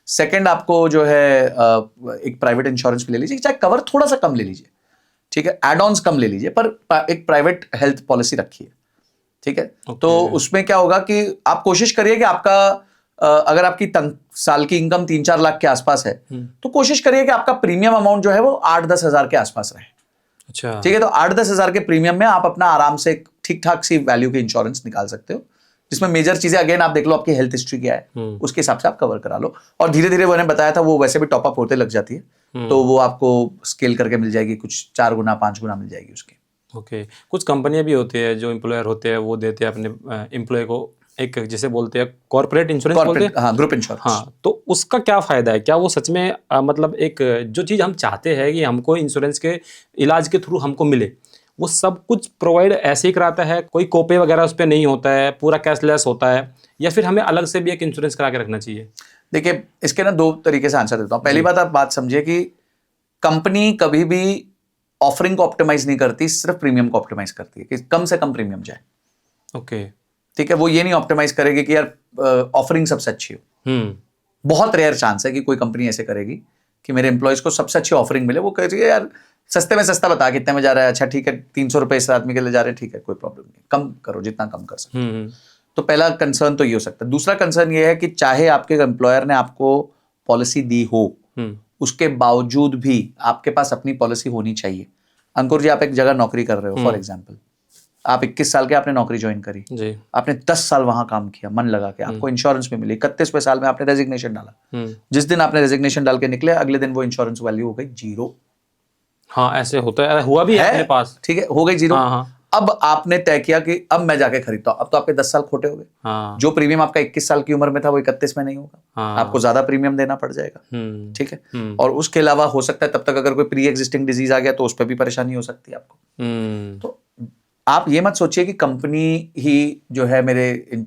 सेकंड आपको जो है एक प्राइवेट इंश्योरेंस भी ले लीजिए, चाहे कवर थोड़ा सा कम ले लीजिए, ठीक है, एड ऑन्स कम ले लीजिए, पर एक प्राइवेट हेल्थ पॉलिसी रखिए, ठीक है। तो उसमें क्या होगा कि आप कोशिश करिए कि आपका अगर आपकी साल की इनकम 3-4 लाख के आसपास है, तो कोशिश करिए कि आपका प्रीमियम अमाउंट जो है वो 8-10 हजार के आसपास रहे। अच्छा, ठीक है, तो 8-10 हजार के प्रीमियम में आप अपना आराम से ठीक ठाक सी वैल्यू की इंश्योरेंस निकाल सकते हो, जिसमें मेजर चीजें अगेन आप देख लो आपकी हेल्थ हिस्ट्री क्या है, उसके हिसाब से आप कवर करा लो। और धीरे धीरे मैंने बताया था वो वैसे भी टॉपअप होते लग जाती है, तो वो आपको स्केल करके मिल जाएगी, कुछ 4 गुना 5 गुना मिल जाएगी उसकी। ओके। कुछ कंपनियां भी होती है जो एम्प्लॉयर होते हैं वो देते हैं अपने एम्प्लॉय को एक जैसे बोलते हैं कॉर्पोरेट इंश्योरेंस बोलते हैं, हाँ, ग्रुप इंश्योरेंस। हाँ, तो उसका क्या फायदा है? क्या वो सच में मतलब एक जो चीज़ हम चाहते हैं कि हमको इंश्योरेंस के इलाज के थ्रू हमको मिले, वो सब कुछ प्रोवाइड ऐसे ही कराता है? कोई कोपे वगैरह उस पर नहीं होता है, पूरा कैशलेस होता है, या फिर हमें अलग से भी एक इंश्योरेंस करा के रखना चाहिए? देखिए, इसके ना 2 तरीके से आंसर देता हूँ। पहली बात, आप बात समझिए कि कंपनी कभी भी ऑफरिंग को ऑप्टिमाइज नहीं करती, सिर्फ प्रीमियम को ऑप्टिमाइज करती है कि कम से कम प्रीमियम जाए। ओके। ठीक है, वो ये नहीं ऑप्टिमाइज करेगी कि यार ऑफरिंग सबसे अच्छी हो। बहुत रेयर चांस है कि कोई कंपनी ऐसे करेगी कि मेरे एम्प्लॉयज को सबसे अच्छी ऑफरिंग मिले। वो कहेगी यार सस्ते में सस्ता बता, कितने में जा रहा है, अच्छा ठीक है 300 रुपए इस आदमी के लिए जा रहे हैं, ठीक है कोई प्रॉब्लम नहीं, कम करो जितना कम कर सकते हो। तो पहला कंसर्न तो ये हो सकता है। दूसरा कंसर्न ये है कि चाहे आपके एम्प्लॉयर ने आपको पॉलिसी दी हो, उसके बावजूद भी आपके पास अपनी पॉलिसी होनी चाहिए। अंकुर जी, आप एक जगह नौकरी कर रहे हो, फॉर एग्जाम्पल आप 21 साल के आपने नौकरी ज्वाइन करी जी। आपने 10 साल वहां काम किया मन लगा के, आपको इंश्योरेंस भी मिली, 31वें साल में आपने रेजिग्नेशन डाला। जिस दिन आपने रेजिग्नेशन डाल के निकले, अगले दिन वो इंश्योरेंस वैल्यू हो गई 0। हाँ, ऐसे होता है, हुआ भी है अपने पास। ठीक है, हो गई 0। हाँ, हाँ। अब आपने तय किया कि अब मैं जाके खरीदता हूं, अब तो आपके 10 साल खोटे हो गए। हाँ। जो प्रीमियम आपका 21 साल की उम्र में था वो 31 में नहीं होगा। हाँ। आपको ज्यादा प्रीमियम देना पड़ जाएगा। ठीक है, और उसके अलावा हो सकता है तब तक अगर कोई प्री एग्जिस्टिंग डिजीज आ गया तो उस पर भी परेशानी हो सकती है आपको। तो आप ये मत सोचिए कि कंपनी ही जो है मेरे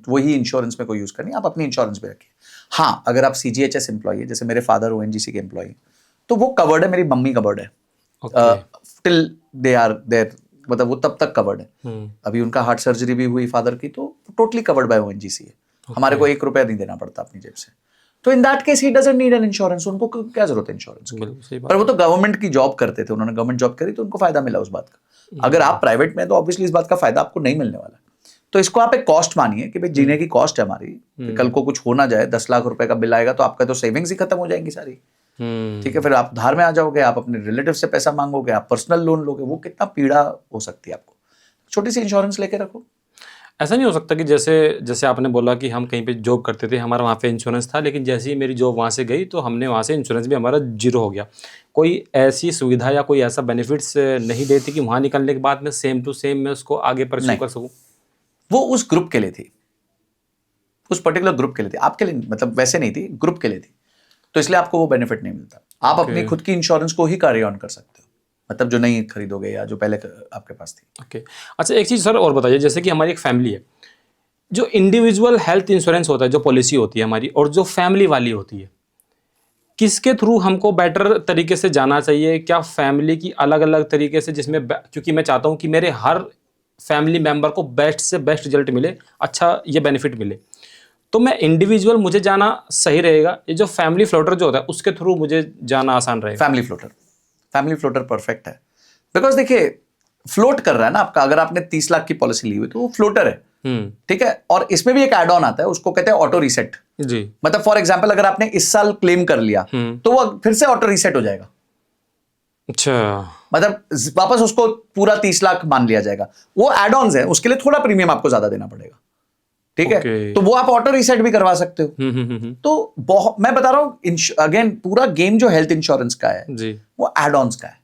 वही इंश्योरेंस में कोई यूज करनी, आप अपनी इंश्योरेंस भी रखिए। हाँ, अगर आप CGHS एम्प्लॉय है, जैसे मेरे फादर ONGC के एम्प्लॉय, तो वो कवर्ड है, मेरी मम्मी कवर्ड है टिल दे आर देयर, मतलब वो तब तक कवर्ड है। अभी उनका हार्ट सर्जरी भी हुई फादर की, तो टोटली कवर्ड बाय ONGC है। हमारे को 1 रुपया नहीं देना पड़ता अपनी जेब से। तो in that case he doesn't need an insurance. उनको क्या जरूरत है इंश्योरेंस की? पर वो तो गवर्नमेंट की जॉब करते थे, उन्होंने गवर्नमेंट जॉब करी तो उनको फायदा मिला उस बात का। अगर आप प्राइवेट में, तो ऑब्वियसली इस बात का फायदा आपको नहीं मिलने वाला। तो इसको आप एक कॉस्ट मानिए कि भाई जीने की कॉस्ट है हमारी, कल को कुछ हो ना जाए, 10 लाख रुपए का बिल आएगा तो आपका तो सेविंग्स ही खत्म हो जाएंगी सारी। ठीक है, फिर आप धार में आ जाओगे, आप अपने रिलेटिव से पैसा मांगोगे, आप पर्सनल लोन लोगे, वो कितना पीड़ा हो सकती है आपको। छोटी सी इंश्योरेंस लेके रखो। ऐसा नहीं हो सकता कि जैसे आपने बोला कि हम कहीं पे जॉब करते थे, हमारा वहाँ पे इंश्योरेंस था, लेकिन जैसे ही मेरी जॉब वहाँ से गई तो हमने वहाँ से इंश्योरेंस भी हमारा 0 हो गया। कोई ऐसी सुविधा या कोई ऐसा बेनिफिट्स नहीं देती कि वहाँ निकलने के बाद में सेम टू सेम मैं उसको आगे परस्यू कर सकूँ? वो उस ग्रुप के लिए थी, उस पर्टिकुलर ग्रुप के लिए थी, आपके लिए मतलब वैसे नहीं थी, ग्रुप के लिए थी, तो इसलिए आपको वो बेनिफिट नहीं मिलता। आप अपनी खुद की इंश्योरेंस को ही कैरी ऑन कर सकते हो, मतलब जो नहीं खरीदोगे या जो पहले आपके पास थी। ओके। अच्छा, एक चीज़ सर और बताइए, जैसे कि हमारी एक फैमिली है, जो इंडिविजुअल हेल्थ इंश्योरेंस होता है, जो पॉलिसी होती है हमारी, और जो फैमिली वाली होती है, किसके थ्रू हमको बेटर तरीके से जाना चाहिए? क्या फैमिली की अलग अलग तरीके से, जिसमें क्योंकि मैं चाहता हूँ कि मेरे हर फैमिली मेंबर को बेस्ट से बेस्ट रिजल्ट मिले, अच्छा ये बेनिफिट मिले, तो मैं इंडिविजुअल मुझे जाना सही रहेगा, ये जो फैमिली फ्लोटर जो होता है उसके थ्रू मुझे जाना आसान रहेगा? फैमिली फ्लोटर परफेक्ट है, बिकॉज देखिए फ्लोट कर रहा है ना आपका। अगर आपने 30 लाख की पॉलिसी ली हुई तो वो फ्लोटर है, ठीक है। और इसमें भी एक एड ऑन आता है, उसको कहते हैं ऑटो रीसेट जी। मतलब फॉर एग्जांपल अगर आपने इस साल क्लेम कर लिया तो वो फिर से ऑटो रीसेट हो जाएगा। अच्छा, मतलब वापस उसको पूरा 30 लाख मान लिया जाएगा। वो एड ऑन्स है, उसके लिए थोड़ा प्रीमियम आपको ज्यादा देना पड़ेगा, ठीक है। तो वो आप ऑटो रीसेट भी करवा सकते हो। तो बहुत, मैं बता रहा हूं अगेन, पूरा गेम जो हेल्थ इंश्योरेंस का है जी, वो एड ऑन्स का है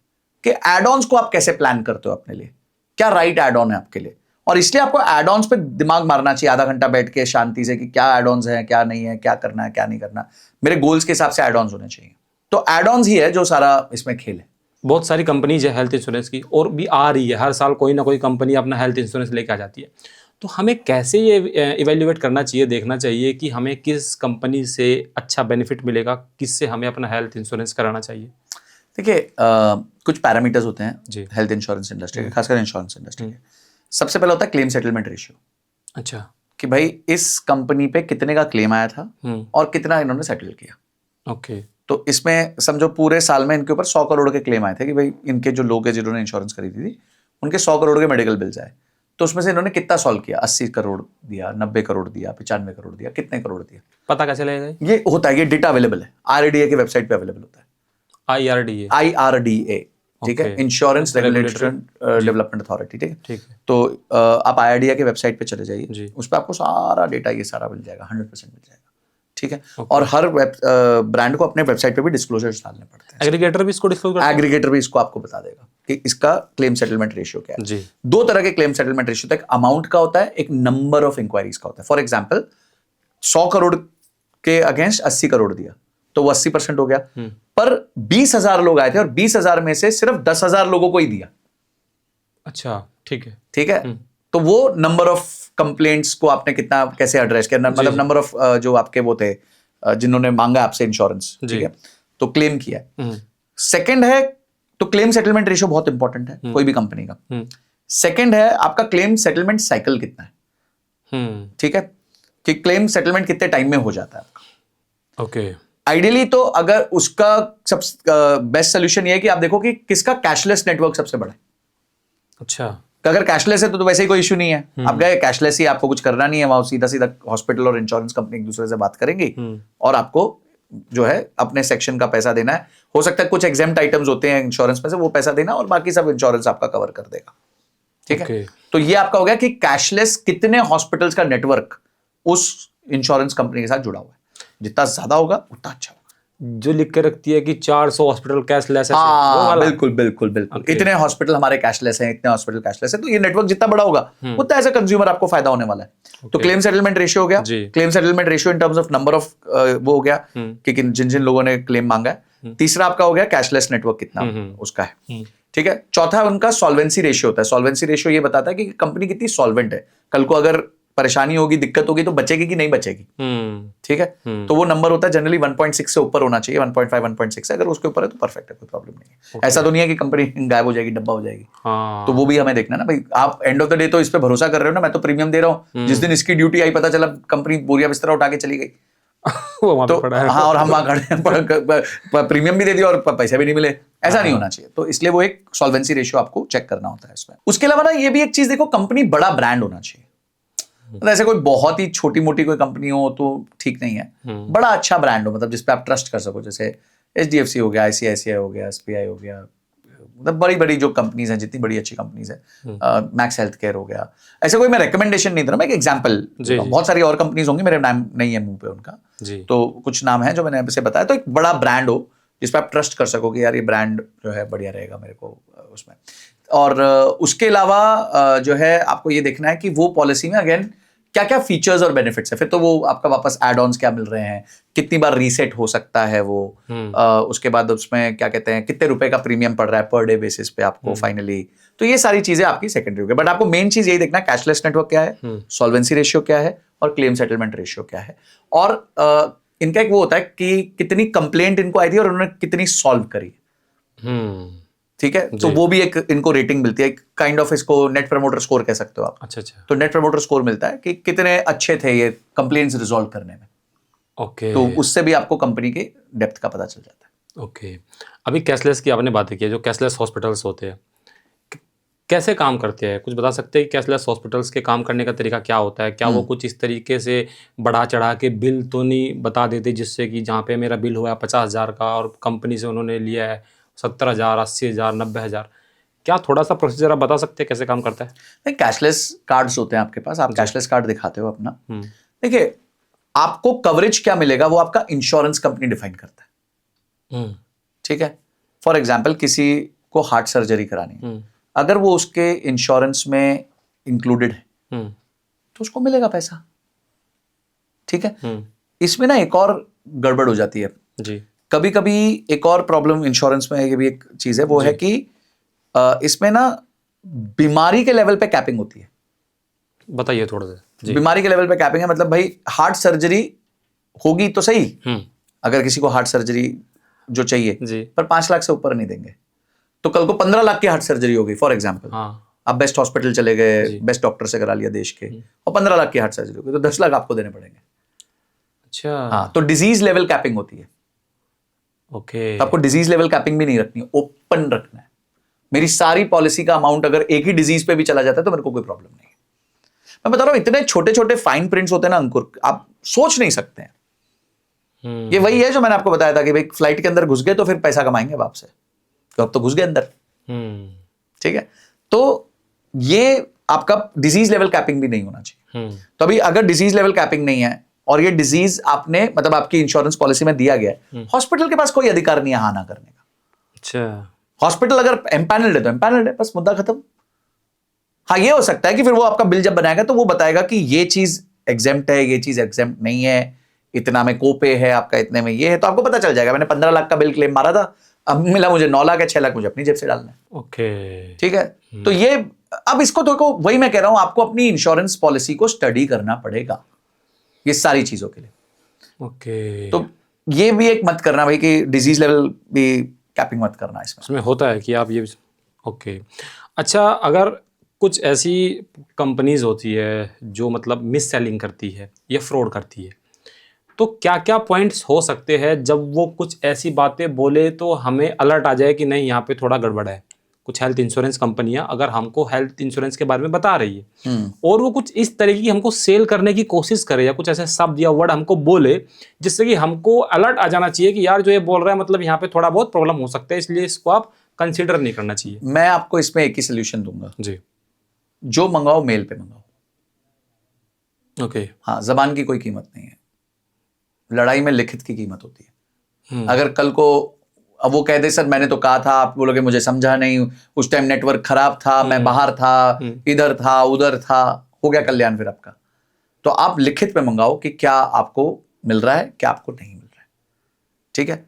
कि एड ऑन्स को आप कैसे प्लान करते हो अपने लिए, क्या राइट एड ऑन है आपके लिए। और इसलिए आपको एड ऑन्स पे दिमाग मारना चाहिए आधा घंटा बैठ के शांति से कि क्या एड ऑन्स है, क्या नहीं है, क्या करना है, क्या नहीं करना। मेरे गोल्स के हिसाब से एड ऑन्स होने चाहिए। तो एड ऑन्स ही है जो सारा इसमें खेल है। बहुत सारी कंपनीज है हेल्थ इंश्योरेंस की, और भी आ रही है, हर साल कोई ना कोई कंपनी अपना हेल्थ इंश्योरेंस लेके आ जाती है। तो हमें कैसे ये इवेल्युएट करना चाहिए, देखना चाहिए कि हमें किस कंपनी से अच्छा बेनिफिट मिलेगा, किससे हमें अपना हेल्थ इंश्योरेंस कराना चाहिए? देखिए कुछ पैरामीटर्स होते हैं हेल्थ इंश्योरेंस इंडस्ट्री के, खासकर इंश्योरेंस इंडस्ट्री के। सबसे पहले होता है क्लेम सेटलमेंट रेशियो। अच्छा, कि भाई इस कंपनी पे कितने का क्लेम आया था और कितना इन्होंने सेटल किया। ओके। तो इसमें समझो पूरे साल में इनके ऊपर 100 करोड़ के क्लेम आए थे कि भाई इनके जो लोग हैं जिन्होंने इंश्योरेंस खरीदी थी उनके 100 करोड़ के मेडिकल बिल्स आए। तो उसमें से इन्होंने कितना सॉल्व किया, 80 करोड़ दिया, 90 करोड़ दिया, 95 करोड़ दिया, कितने करोड़ दिया, पता कैसे लगेगा? ये होता है, ये डेटा अवेलेबल है, RDA की वेबसाइट पे अवेलेबल होता है। IRDA, IRDA, ठीक है, Okay. Insurance Regulatory regulatory development authority, ठीक है। ठीक है तो आप IRDA की वेबसाइट पे चले जाइए, जी। उस पर आपको सारा डेटा ये सारा मिल जाएगा, 100% मिल जाएगा, ठीक है। और हर ब्रांड को अपने वेबसाइट पे भी डिस्क्लोजर्स डालने पड़ते हैं। एग्रीगेटर भी इसको डिस्क्लोज करता है? एग्रीगेटर भी इसको आपको बता देगा कि इसका क्लेम सेटलमेंट रेशियो क्या है। जी। दो तरह के क्लेम सेटलमेंट रेशियो, एक अमाउंट का होता है, एक नंबर ऑफ इंक्वायरीज का होता है। फॉर एग्जाम्पल 100 करोड़ के अगेंस्ट 80 करोड़ दिया तो वो 80% हो गया, पर 20,000 लोग आए थे और 20,000 में से सिर्फ 10,000 लोगों को ही दिया। अच्छा, ठीक है। ठीक है, तो वो नंबर ऑफ कंप्लेंट्स को आपने कितना कैसे एड्रेस किया, मतलब नंबर ऑफ जो आपके वो थे जिन्होंने मांगा आपसे इंश्योरेंस, ठीक है, तो क्लेम किया है। सेकंड है, तो क्लेम सेटलमेंट रेशियो बहुत इंपॉर्टेंट है कोई भी कंपनी का। सेकंड है आपका क्लेम सेटलमेंट साइकिल कितना है, ठीक है, कि क्लेम सेटलमेंट कितने टाइम में हो जाता है आपका। ओके। आइडियली तो अगर उसका सब बेस्ट सोल्यूशन ये है कि आप देखो कि किसका कैशलेस नेटवर्क सबसे बड़ा है। अच्छा, अगर कैशलेस है तो वैसे ही कोई इश्यू नहीं है, आप गए कैशलेस ही, आपको कुछ करना नहीं है, वहां सीधा सीधा हॉस्पिटल और इंश्योरेंस कंपनी एक दूसरे से बात करेंगी और आपको जो है अपने सेक्शन का पैसा देना है। हो सकता है कुछ एग्जेम्प्ट आइटम्स होते हैं इंश्योरेंस में से, वो पैसा देना और बाकी सब इंश्योरेंस आपका कवर कर देगा, ठीक है। तो ये आपका हो गया कि कैशलेस कितने हॉस्पिटल्स का नेटवर्क उस इंश्योरेंस कंपनी के साथ जुड़ा हुआ है, जितना ज्यादा होगा उतना अच्छा होगा। जो लिख के रखती है कि 400 हॉस्पिटल कैशलेस है, वो हाँ वाला? बिल्कुल बिल्कुल बिल्कुल, इतने हॉस्पिटल हमारे कैशलेस हैं, इतने हॉस्पिटल कैशलेस है, तो ये नेटवर्क जितना बड़ा होगा उतना एज अ कंज्यूमर आपको फायदा होने वाला है। तो क्लेम सेटलमेंट रेशियो हो गया, claim settlement ratio in terms of number of वो हो गया कि जिन जिन लोगों ने क्लेम मांगा है। तीसरा आपका हो गया कैशलेस नेटवर्क कितना उसका है, ठीक है। चौथा उनका सॉल्वेंसी रेशियो होता है। सॉल्वेंसी रेशियो ये बताता है कि कंपनी कितनी सॉल्वेंट है, कल को अगर परेशानी होगी, दिक्कत होगी तो बचेगी कि नहीं बचेगी, ठीक है। तो वो नंबर होता है जनरली 1.6 से ऊपर होना चाहिए, 1.5 1.6 अगर उसके ऊपर है तो परफेक्ट है, कोई प्रॉब्लम नहीं है। ऐसा तो नहीं है कि कंपनी गायब हो जाएगी, डब्बा हो जाएगी। तो वो भी हमें देखना है ना भाई, आप एंड ऑफ द डे तो इस पे भरोसा कर रहे हो ना, मैं तो प्रीमियम दे रहा हूँ, जिस दिन इसकी ड्यूटी आई पता चला कंपनी बोरिया बिस्तरा उठा के चली गई तो हाँ, और हम वहां खड़े हैं, प्रीमियम भी दे दिया और पैसे भी नहीं मिले, ऐसा नहीं होना चाहिए। तो इसलिए वो एक सॉल्वेंसी रेशियो आपको चेक करना होता है इसमें। उसके अलावा ना ये भी एक चीज देखो, कंपनी बड़ा ब्रांड होना चाहिए। मतलब ऐसे कोई बहुत ही छोटी मोटी कोई कंपनी हो तो ठीक नहीं है, बड़ा अच्छा ब्रांड हो, मतलब जिसपे आप ट्रस्ट कर सको, जैसे HDFC हो गया, ICICI हो गया, SBI हो गया, मतलब बड़ी बड़ी जो कंपनीज हैं, जितनी बड़ी अच्छी कंपनीज है, मैक्स हेल्थ केयर हो गया। ऐसे कोई मैं रिकमेंडेशन नहीं दे रहा, मैं एक एग्जांपल, बहुत सारी और कंपनीज होंगी, मेरे नाम नहीं है मुंह पे उनका, तो कुछ नाम है जो मैंने आपसे बताया। तो एक बड़ा ब्रांड हो जिसपे आप ट्रस्ट कर सको कि यार ये ब्रांड जो है बढ़िया रहेगा मेरे को उसमें। और उसके अलावा जो है आपको ये देखना है कि वो पॉलिसी में अगेन क्या क्या फीचर्स और बेनिफिट्स है, फिर तो वो आपका वापस एड ऑन्स क्या मिल रहे हैं, कितनी बार रीसेट हो सकता है वो, उसके बाद उसमें क्या कहते हैं कितने रुपए का प्रीमियम पड़ रहा है पर डे बेसिस पे आपको फाइनली। तो ये सारी चीजें आपकी सेकेंडरी हो गई, बट आपको मेन चीज यही देखना है कैशलेस नेटवर्क क्या है, सॉल्वेंसी रेशियो क्या है और क्लेम सेटलमेंट रेशियो क्या है। और इनका एक वो होता है कि कितनी कंप्लेंट इनको आई थी और उन्होंने कितनी सॉल्व करी, ठीक है। तो वो भी एक इनको रेटिंग मिलती है, काइंड ऑफ इसको नेट प्रमोटर स्कोर कह सकते हो आप। अच्छा अच्छा। तो नेट प्रमोटर स्कोर मिलता है कि कितने अच्छे थे ये कंप्लेंट्स रिजॉल्व करने में। ओके। तो उससे भी आपको कंपनी के डेप्थ का पता चल जाता है। ओके। अभी कैशलेस की आपने बातें की, जो कैशलेस हॉस्पिटल्स होते हैं कैसे काम करते हैं, कुछ बता सकते हैं कि कैशलेस हॉस्पिटल्स के काम करने का तरीका क्या होता है? क्या वो कुछ इस तरीके से बढ़ा चढ़ा के बिल तो नहीं बता देते जिससे कि जहाँ पे मेरा बिल हुआ 50,000 का और कंपनी से उन्होंने लिया है 70,000, 80,000, 90,000? क्या थोड़ा सा प्रोसीजर आप बता सकते हैं कैसे काम करता है? कैशलेस कार्ड्स होते हैं आपके पास, आप कैशलेस कार्ड दिखाते हो अपना, देखिए आपको कवरेज क्या मिलेगा वो आपका इंश्योरेंस कंपनी डिफाइन करता है, ठीक है। फॉर एग्जाम्पल किसी को हार्ट सर्जरी करानी है, अगर वो उसके इंश्योरेंस में इंक्लूडेड है तो उसको मिलेगा पैसा, ठीक है। इसमें ना एक और गड़बड़ हो जाती है जी। कभी कभी, एक और प्रॉब्लम इंश्योरेंस में ये भी एक चीज है, वो है कि इसमें ना बीमारी के लेवल पे कैपिंग होती है। बताइए थोड़ा सा। बीमारी के लेवल पे कैपिंग है, मतलब भाई हार्ट सर्जरी होगी तो सही, अगर किसी को हार्ट सर्जरी जो चाहिए जी। पर 5 लाख से ऊपर नहीं देंगे, तो कल को 15 लाख की हार्ट सर्जरी होगी फॉर एग्जाम्पल, आप बेस्ट हॉस्पिटल चले गए, बेस्ट डॉक्टर से करा लिया देश के, और 15 लाख की हार्ट सर्जरी होगी तो 10 लाख आपको देने पड़ेंगे। अच्छा। हाँ, तो डिजीज लेवल कैपिंग होती है, ओके तो आपको डिजीज लेवल कैपिंग भी नहीं रखनी है, ओपन रखना है। मेरी सारी पॉलिसी का अमाउंट अगर एक ही डिजीज पे भी चला जाता है तो मेरे को कोई प्रॉब्लम नहीं है। मैं बता रहा हूं, इतने छोटे छोटे फाइन प्रिंट्स होते हैं ना अंकुर, आप सोच नहीं सकते हैं। ये वही है जो मैंने आपको बताया था कि भाई फ्लाइट के अंदर घुस गए तो फिर पैसा कमाएंगे अब आपसे, तो अब तो घुस गए अंदर। ठीक है, तो ये आपका डिजीज लेवल कैपिंग भी नहीं होना चाहिए। तो अभी अगर डिजीज लेवल कैपिंग नहीं है और ये डिजीज आपने मतलब आपकी इंश्योरेंस पॉलिसी में दिया गया है, हॉस्पिटल के पास कोई अधिकार नहीं है हाँ ना करने का। अच्छा, हॉस्पिटल अगर एम्पैनल्ड है तो एम्पैनल्ड है, बस मुद्दा खत्म। हाँ, ये हो सकता है कि फिर वो आपका बिल जब बनाएगा तो वो बताएगा कि ये चीज एग्जेम्प्ट है, ये चीज एग्जेम्प्ट नहीं है, इतना में कोपे है आपका, इतने में ये है, तो आपको पता चल जाएगा। मैंने 15 लाख का बिल क्लेम मारा था, अब मिला मुझे 9 लाख या 6 लाख, मुझे अपनी जेब से डालना है। ओके, ठीक है, तो ये अब इसको तो वही मैं कह रहा हूं, आपको अपनी इंश्योरेंस पॉलिसी को स्टडी करना पड़ेगा ये सारी चीजों के लिए। ओके, तो ये भी एक मत करना भाई कि डिजीज लेवल भी कैपिंग मत करना इसमें। उसमें होता है कि आप ये ओके। अच्छा, अगर कुछ ऐसी कंपनीज होती है जो मतलब मिस सेलिंग करती है या फ्रॉड करती है, तो क्या क्या पॉइंट्स हो सकते हैं जब वो कुछ ऐसी बातें बोले तो हमें अलर्ट आ जाए कि नहीं यहाँ पे थोड़ा गड़बड़ है। कुछ हेल्थ इंश्योरेंस कंपनियां अगर हमको हेल्थ इंश्योरेंस के बारे में बता रही है और वो कुछ इस तरीके की हमको सेल करने की कोशिश करे या कुछ ऐसे शब्द या वर्ड हमको बोले जिससे कि हमको अलर्ट आ जाना चाहिए कि यार जो ये बोल रहा है मतलब यहाँ पे थोड़ा बहुत प्रॉब्लम हो सकता है, इसलिए इसको आप कंसिडर नहीं करना चाहिए। मैं आपको इसमें एक ही सोल्यूशन दूंगा जी, जो मंगाओ मेल पे मंगाओ। ओके, हाँ, जबान की कोई कीमत नहीं है, लड़ाई में लिखित की कीमत होती है। अगर कल को अब वो कह दे सर मैंने तो कहा था, आप बोलोगे मुझे समझा नहीं, उस टाइम नेटवर्क खराब था, मैं बाहर था, इधर था उधर था, हो गया कल्याण फिर आपका। तो आप लिखित में मंगाओ कि क्या आपको मिल रहा है, क्या आपको नहीं मिल रहा है। ठीक है,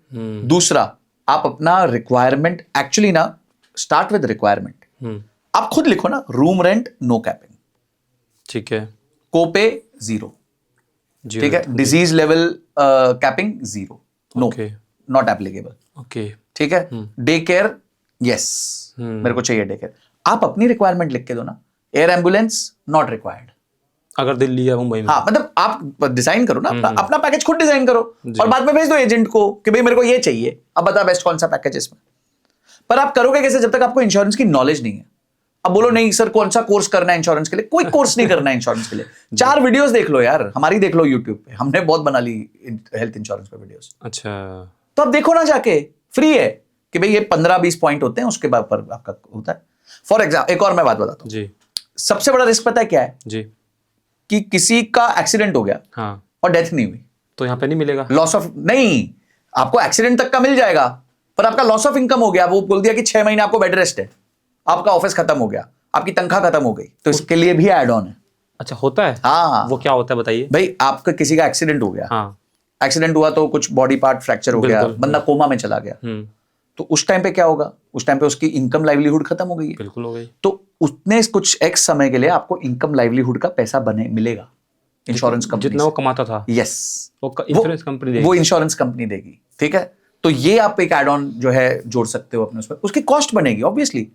दूसरा आप अपना रिक्वायरमेंट एक्चुअली ना स्टार्ट विद रिक्वायरमेंट। आप खुद लिखो ना, रूम रेंट नो कैपिंग, ठीक है, कोपे 0, ठीक है, disease level capping 0, no, okay, not applicable. Okay, ठीक है, डे केयर यस, मेरे को चाहिए डे केयर, आप अपनी रिक्वायरमेंट लिख के दो ना। एयर एम्बुलेंस नॉट रिक्वायर्ड, अगर दिल्ली या मुंबई में। हाँ, मतलब आप डिजाइन करो ना अपना पैकेज, खुद डिजाइन करो और बाद में भेज दो एजेंट को कि भाई मेरे को ये चाहिए, अब बता बेस्ट कौन सा पैकेज इसमें। पर आप करोगे कैसे जब तक आपको इंश्योरेंस की नॉलेज नहीं है। अब बोलो नहीं सर कौन सा कोर्स करना है इंश्योरेंस के लिए, कोई कोर्स नहीं करना है इंश्योरेंस के लिए। 4 वीडियोस देख लो यार, हमारी देख लो यूट्यूब पे, हमने बहुत बना ली हेल्थ इंश्योरेंस पे वीडियोस। अच्छा, तो आप देखो ना जाके, फ्री है कि भाई ये 15-20 पॉइंट होते हैं, उसके बाद पर आपका होता है। फॉर एग्जाम्पल एक और मैं बात बताता हूँ जी, सबसे बड़ा रिस्क पता है क्या है? जी, कि किसी का एक्सीडेंट हो गया हाँ, और डेथ नहीं हुई, तो यहाँ पे नहीं मिलेगा। लॉस ऑफ नहीं, आपको एक्सीडेंट तक का मिल जाएगा पर आपका लॉस ऑफ इनकम हो गया, वो बोल दिया कि 6 महीने आपको बेड रेस्ट है, आपका ऑफिस खत्म हो गया, आपकी तनख्वाह खत्म हो गई, तो इसके लिए भी एड ऑन है। अच्छा, होता है? हाँ, वो क्या होता है बताइए। भाई आपका किसी का एक्सीडेंट हो गया, हाँ, एक्सीडेंट हुआ तो कुछ बॉडी पार्ट फ्रैक्चर हो गया, बंदा कोमा में चला गया, तो उस टाइम पे क्या होगा? उस टाइम पे उसकी इनकम लाइवलीहुड खत्म हो गई है, बिल्कुल हो गई। तो उसने कुछ एक्स समय के लिए आपको इनकम लाइवलीहुड का पैसा बने मिलेगा इंश्योरेंस कंपनी जितना वो कमाता था, यस, वो इंश्योरेंस कंपनी देगी। वो इंश्योरेंस कंपनी देगी। ठीक है, तो ये आप एक एड ऑन जो है जोड़ सकते हो अपने उसमें, उसकी कॉस्ट बनेगी ऑब्वियसली।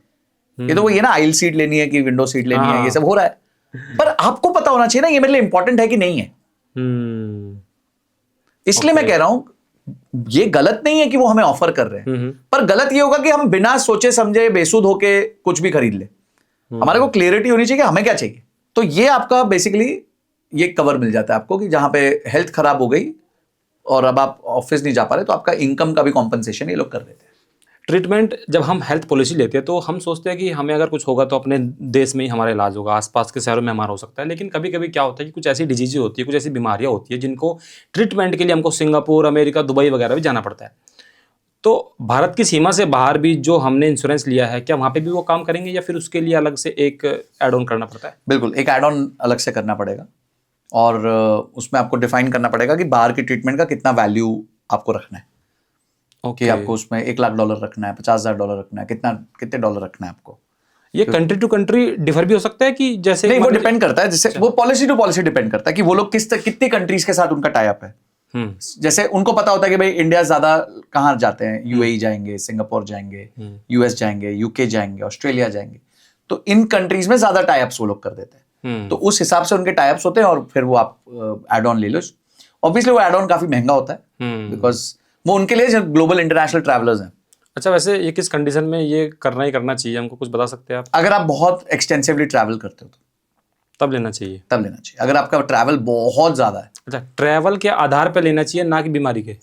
ये तो वो ये ना आइल सीट लेनी है कि विंडो सीट लेनी है, ये सब हो रहा है, पर आपको पता होना चाहिए ना ये मेरे लिए इंपॉर्टेंट है कि नहीं है। इसलिए मैं कह रहा हूं ये गलत नहीं है कि वो हमें ऑफर कर रहे हैं, पर गलत ये होगा कि हम बिना सोचे समझे बेसुध होके कुछ भी खरीद ले। हमारे को क्लियरिटी होनी चाहिए कि हमें क्या चाहिए। तो ये आपका बेसिकली ये कवर मिल जाता है आपको कि जहां पे हेल्थ खराब हो गई और अब आप ऑफिस नहीं जा पा रहे, तो आपका इनकम का भी कॉम्पनसेशन ये लोग कर देते हैं। ट्रीटमेंट जब हम हेल्थ पॉलिसी लेते हैं तो हम सोचते हैं कि हमें अगर कुछ होगा तो अपने देश में ही हमारा इलाज होगा, आसपास के शहरों में हमारा हो सकता है, लेकिन कभी कभी क्या होता है कि कुछ ऐसी डिजीज़ होती है, कुछ ऐसी बीमारियां होती है जिनको ट्रीटमेंट के लिए हमको सिंगापुर, अमेरिका, दुबई वगैरह भी जाना पड़ता है। तो भारत की सीमा से बाहर भी जो हमने इंश्योरेंस लिया है, क्या वहाँ पे भी वो काम करेंगे या फिर उसके लिए अलग से एक एड ऑन करना पड़ता है? बिल्कुल, एक एड ऑन अलग से करना पड़ेगा और उसमें आपको डिफाइन करना पड़ेगा कि बाहर की ट्रीटमेंट का कितना वैल्यू आपको रखना है। कि आपको उसमें $1 लाख रखना है, $50,000 रखना है, कितने डॉलर रखना है आपको। ये कंट्री टू कंट्री डिफर भी हो सकता है कि जैसे नहीं, वो डिपेंड करता है, जैसे वो पॉलिसी टू पॉलिसी डिपेंड करता है कि वो लोग कितनी कंट्रीज के साथ उनका टाई अप है। जैसे उनको पता होता है कि भाई इंडिया ज्यादा कहाँ जाते हैं, यूएई जाएंगे, सिंगापुर जाएंगे, यूएस जाएंगे, यूके जाएंगे, ऑस्ट्रेलिया जाएंगे, तो इन कंट्रीज में ज्यादा टाई अप्स वो लोग कर देते हैं। तो उस हिसाब से उनके टाई अप्स होते हैं और फिर वो आप एड ऑन ले लो। ऑब्वियसली वो एड ऑन काफी महंगा होता है बिकॉज वो उनके लिए जो ग्लोबल इंटरनेशनल ट्रैवलर्स हैं। अच्छा, वैसे ये किस कंडीशन में ये करना ही करना चाहिए, हमको कुछ बता सकते हैं आप? अगर आप बहुत एक्सटेंसिवली ट्रैवल करते हो तो तब लेना चाहिए। तब लेना चाहिए, अगर आपका ट्रैवल बहुत ज्यादा है। अच्छा, ट्रैवल के आधार पे लेना चाहिए, ना कि बीमारी के?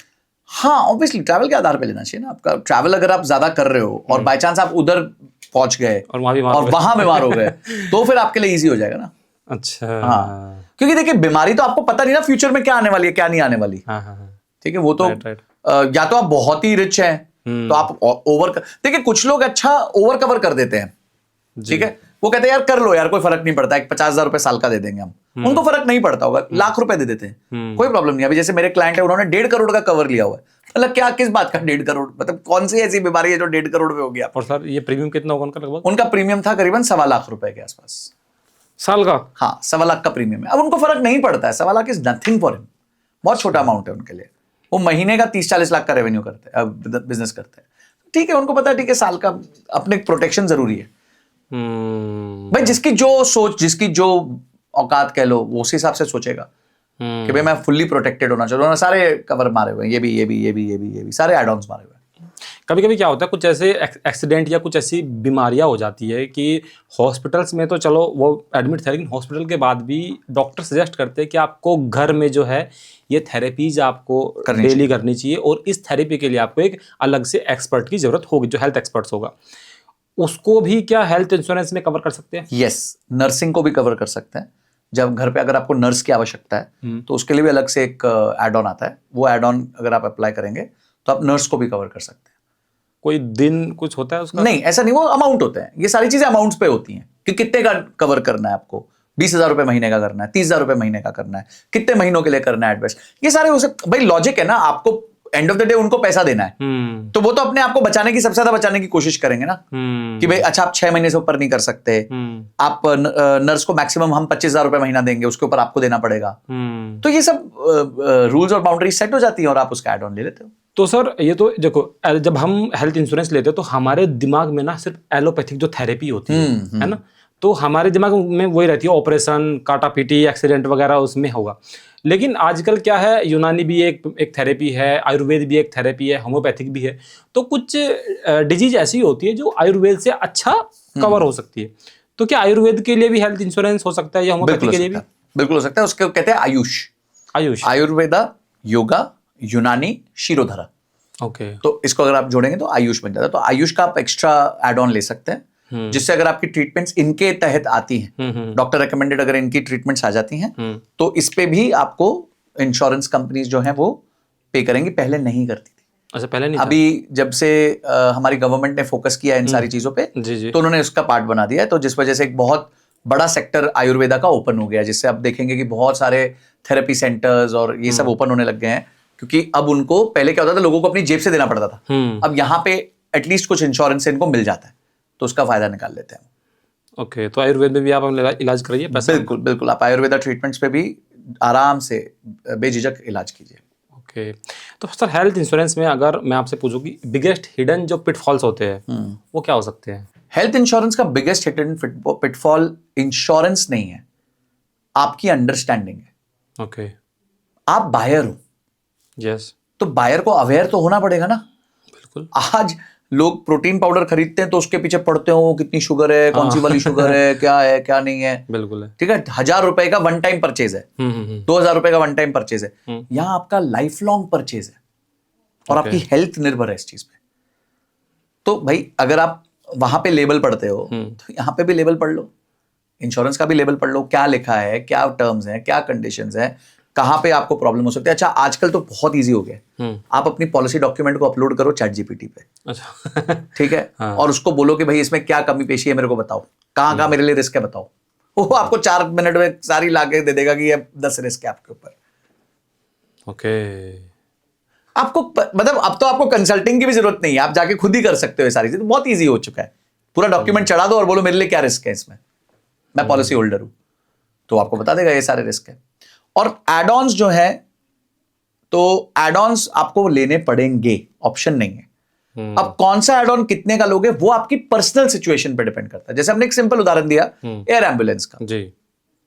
हाँ ऑब्वियसली ट्रैवल के आधार पे लेना चाहिए ना। आपका ट्रैवल अगर आप ज्यादा कर रहे हो और बाय चांस आप उधर पहुंच गए और वहाँ बीमार और हो गए। वहां बीमार हो गए तो फिर आपके लिए इजी हो जाएगा ना। अच्छा। हाँ, क्योंकि देखिए बीमारी तो आपको पता नहीं ना फ्यूचर में क्या आने वाली है क्या नहीं आने वाली। हाँ हाँ हाँ। ठीक है, वो तो राइट। या तो आप बहुत ही रिच हैं तो आप देखिए कुछ लोग अच्छा ओवर कवर कर देते हैं। ठीक है, वो कहते हैं यार कर लो यार, कोई फर्क नहीं पड़ता, 50,000 रुपए साल का दे देंगे हम। उनको फर्क नहीं पड़ता होगा, लाख रुपए दे देते हैं, कोई प्रॉब्लम नहीं। अभी जैसे मेरे क्लाइंट है, उन्होंने 1.5 करोड़ का कवर लिया हुआ है। मतलब क्या, किस बात का 1.5 करोड़, मतलब कौन सी ऐसी बीमारी है जो 1.5 करोड़ में होगी आप? और सर ये प्रीमियम कितना होगा उनका लगभग? उनका प्रीमियम था करीबन 1.25 लाख रुपए के आसपास साल का? हाँ 1.25 लाख का प्रीमियम है। अब उनको फर्क नहीं पड़ता है, 1.25 lakh is nothing for him, बहुत छोटा अमाउंट है उनके लिए। वो महीने का 30-40 लाख का रेवेन्यू करते हैं, बिजनेस करते हैं। ठीक है, उनको पता है ठीक है साल का अपने प्रोटेक्शन जरूरी है। भाई जिसकी जो सोच, जिसकी जो औकात कह लो, वो उस हिसाब से सोचेगा कि भाई मैं फुल्ली प्रोटेक्टेड होना चाहता हूँ। सारे कवर मारे हुए हैं, ये भी सारे एड ऑन्स मारे हुए हैं। कभी कभी क्या होता है, कुछ ऐसे एक्सीडेंट या कुछ ऐसी बीमारियां हो जाती है कि हॉस्पिटल्स में तो चलो वो एडमिट थे, लेकिन हॉस्पिटल के बाद भी डॉक्टर सजेस्ट करते हैं कि आपको घर में जो है ये थेरेपीज आपको डेली करनी चाहिए, और इस थेरेपी के लिए आपको एक अलग से एक्सपर्ट की जरूरत होगी, जो हेल्थ एक्सपर्ट्स होगा। उसको भी क्या हेल्थ इंश्योरेंस में कवर कर सकते हैं? यस, नर्सिंग को भी कवर कर सकते हैं। जब घर पे अगर आपको नर्स की आवश्यकता है तो उसके लिए भी अलग से एक एड ऑन आता है। वो एड ऑन अगर आप अप्लाई करेंगे तो आप नर्स को भी कवर कर सकते हैं। कोई दिन कुछ होता है उसका? नहीं ऐसा नहीं, वो अमाउंट होते हैं। ये सारी चीजें अमाउंट्स पे होती हैं कि कितने का कवर करना है आपको। 20,000 रुपए महीने का करना है, 30,000 रुपए महीने का करना है, कितने महीनों के लिए करना है एडवेस्ट। ये सारे उसे भाई लॉजिक है ना, आपको एंड ऑफ द डे उनको पैसा देना है तो वो तो अपने आप को बचाने की, सबसे ज्यादा बचाने की कोशिश करेंगे ना कि भाई अच्छा आप 6 महीने से ऊपर नहीं कर सकते, आप नर्स को मैक्सिमम हम 25,000 रुपए महीना देंगे, उसके ऊपर आपको देना पड़ेगा। तो ये सब रूल्स और बाउंड्रीज सेट हो जाती हैं और आप उसका एड ऑन ले लेते हो। तो सर ये तो देखो, जब हम हेल्थ इंश्योरेंस लेते हैं तो हमारे दिमाग में ना सिर्फ एलोपैथिक जो थेरेपी होती है ना, तो हमारे दिमाग में वही रहती है, ऑपरेशन, काटा पीटी, एक्सीडेंट वगैरह उसमें होगा। लेकिन आजकल क्या है, यूनानी भी एक थेरेपी है, आयुर्वेद भी एक थेरेपी है, होम्योपैथिक भी है। तो कुछ डिजीज ऐसी होती है जो आयुर्वेद से अच्छा कवर हो सकती है। तो क्या आयुर्वेद के लिए भी हेल्थ इंश्योरेंस हो सकता है या होम्योपैथी के लिए भी? बिल्कुल हो सकता है। उसको कहते हैं आयुष। आयुष, आयुर्वेदा, योगा, यूनानी, शिरोधरा। ओके। तो इसको अगर आप जोड़ेंगे तो आयुष बन जाता है। तो आयुष का आप एक्स्ट्रा एड ऑन ले सकते हैं, जिससे अगर आपकी ट्रीटमेंट्स इनके तहत आती हैं, डॉक्टर रिकमेंडेड अगर इनकी ट्रीटमेंट्स आ जाती हैं तो इस पे भी आपको इंश्योरेंस कंपनीज जो हैं वो पे करेंगी। पहले नहीं करती थी। अच्छा, पहले नहीं अभी जब से हमारी गवर्नमेंट ने फोकस किया इन सारी चीजों पे, तो उन्होंने उसका पार्ट बना दिया है। तो जिस वजह से एक बहुत बड़ा सेक्टर आयुर्वेदा का ओपन हो गया, जिससे आप देखेंगे कि बहुत सारे थेरेपी सेंटर्स और ये सब ओपन होने लग गए हैं। क्योंकि अब उनको, पहले क्या होता था, लोगों को अपनी जेब से देना पड़ता था, अब यहाँ पे एटलीस्ट कुछ इंश्योरेंस से इनको मिल जाता है, तो उसका फायदा निकाल लेते हैं। ओके, तो आयुर्वेद में भी आप इलाज कराइए पैसा? बिल्कुल बिल्कुल, आप आयुर्वेदा ट्रीटमेंट्स पे भी आराम से बेझिझक इलाज कीजिए। ओके, तो सर हेल्थ इंश्योरेंस में अगर मैं आपसे पूछूं कि बिगेस्ट हिडन जो पिटफॉल्स होते हैं वो क्या हो सकते हैं? हेल्थ इंश्योरेंस का बिगेस्ट हिडन पिटफॉल इंश्योरेंस नहीं है, आपकी अंडरस्टैंडिंग है। ओके। आप बायर हो, यस, तो बायर को अवेयर तो होना पड़ेगा ना। बिल्कुल। आज लोग प्रोटीन पाउडर खरीदते हैं तो उसके पीछे पढ़ते हो कितनी शुगर है, कौन सी वाली शुगर है क्या नहीं है। बिल्कुल है। ठीक है, 1,000 रुपए का वन टाइम परचेज है, 2,000 रुपए का वन टाइम परचेज है, यहां आपका लाइफ लॉन्ग परचेज है और आपकी हेल्थ निर्भर है इस चीज पे। तो भाई अगर आप वहां पे लेबल पढ़ते हो तो यहाँ पे भी लेबल पढ़ लो, इंश्योरेंस का भी लेबल पढ़ लो, क्या लिखा है, क्या टर्म्स हैं, क्या कंडीशंस हैं, कहां पे आपको प्रॉब्लम हो सकती है। अच्छा आजकल तो बहुत इजी हो गया, आप अपनी पॉलिसी डॉक्यूमेंट को अपलोड करो ChatGPT पे। अच्छा ठीक है, और उसको बोलो कि भाई इसमें क्या कमी पेशी है, मेरे को बताओ, कहाँ मेरे लिए रिस्क है बताओ। वो आपको 4 मिनट में सारी लाके दे देगा कि ये 10 रिस्क है आपके ऊपर। ओके, आपको मतलब अब तो आपको कंसल्टिंग की भी जरूरत नहीं है, आप जाके खुद ही कर सकते हो ये सारी चीजें। बहुत ईजी हो चुका है, पूरा डॉक्यूमेंट चढ़ा दो और बोलो मेरे लिए क्या रिस्क है इसमें, मैं पॉलिसी होल्डर हूं, तो आपको बता देगा ये सारे रिस्क है। और एड ऑन्स जो है, तो एड ऑन्स आपको लेने पड़ेंगे, ऑप्शन नहीं है। अब कौन सा एड ऑन कितने का लोगे वो आपकी पर्सनल सिचुएशन पे डिपेंड करता है। जैसे हमने एक सिंपल उदाहरण दिया एयर एम्बुलेंस का जी,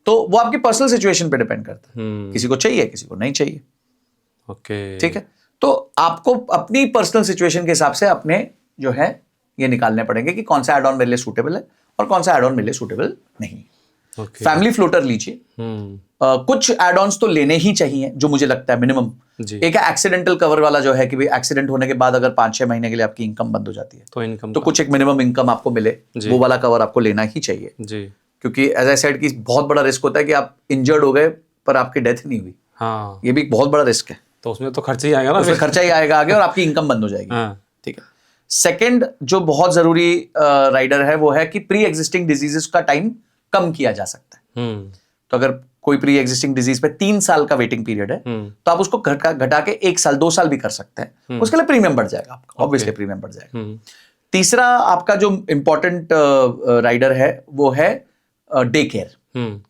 तो वो आपकी पर्सनल सिचुएशन पे डिपेंड करता है, किसी को चाहिए किसी को नहीं चाहिए। ओके, ठीक है, तो आपको अपनी पर्सनल सिचुएशन के हिसाब से अपने जो है ये निकालने पड़ेंगे कि कौन सा एड ऑन मेरे लिए सूटेबल है और कौन सा एड ऑन मेरे लिए सूटेबल नहीं। फैमिली फ्लोटर लीजिए। कुछ एड ऑन्स तो लेने ही चाहिए जो मुझे लगता है मिनिमम। एक है एक्सीडेंटल कवर वाला, जो है कि भाई एक्सीडेंट होने के बाद अगर 5-6 महीने के लिए आपकी इनकम बंद हो जाती है तो कुछ एक मिनिमम इनकम आपको मिले, वो वाला कवर आपको लेना ही चाहिए जी। क्योंकि एज आई सेड कि बहुत बड़ा रिस्क होता है कि आप इंजर्ड हो गए पर आपकी डेथ नहीं हुई। हाँ, ये भी एक बहुत बड़ा रिस्क है। तो उसमें तो खर्चा ही आएगा ना, उसमें खर्चा ही आएगा आगे और आपकी इनकम बंद हो जाएगी। हाँ। ठीक है। सेकेंड जो बहुत जरूरी राइडर है वो है कि प्री एग्जिस्टिंग डिजीजेस का टाइम कम किया जा सकता है। तो अगर कोई प्री एग्जिस्टिंग डिजीज पे 3 साल का वेटिंग पीरियड है तो आप उसको घटा के 1 साल 2 साल भी कर सकते हैं। उसके लिए प्रीमियम बढ़ जाएगा आपका, ऑब्वियसली प्रीमियम बढ़ जाएगा। तीसरा आपका जो इंपॉर्टेंट राइडर है वो है डे केयर।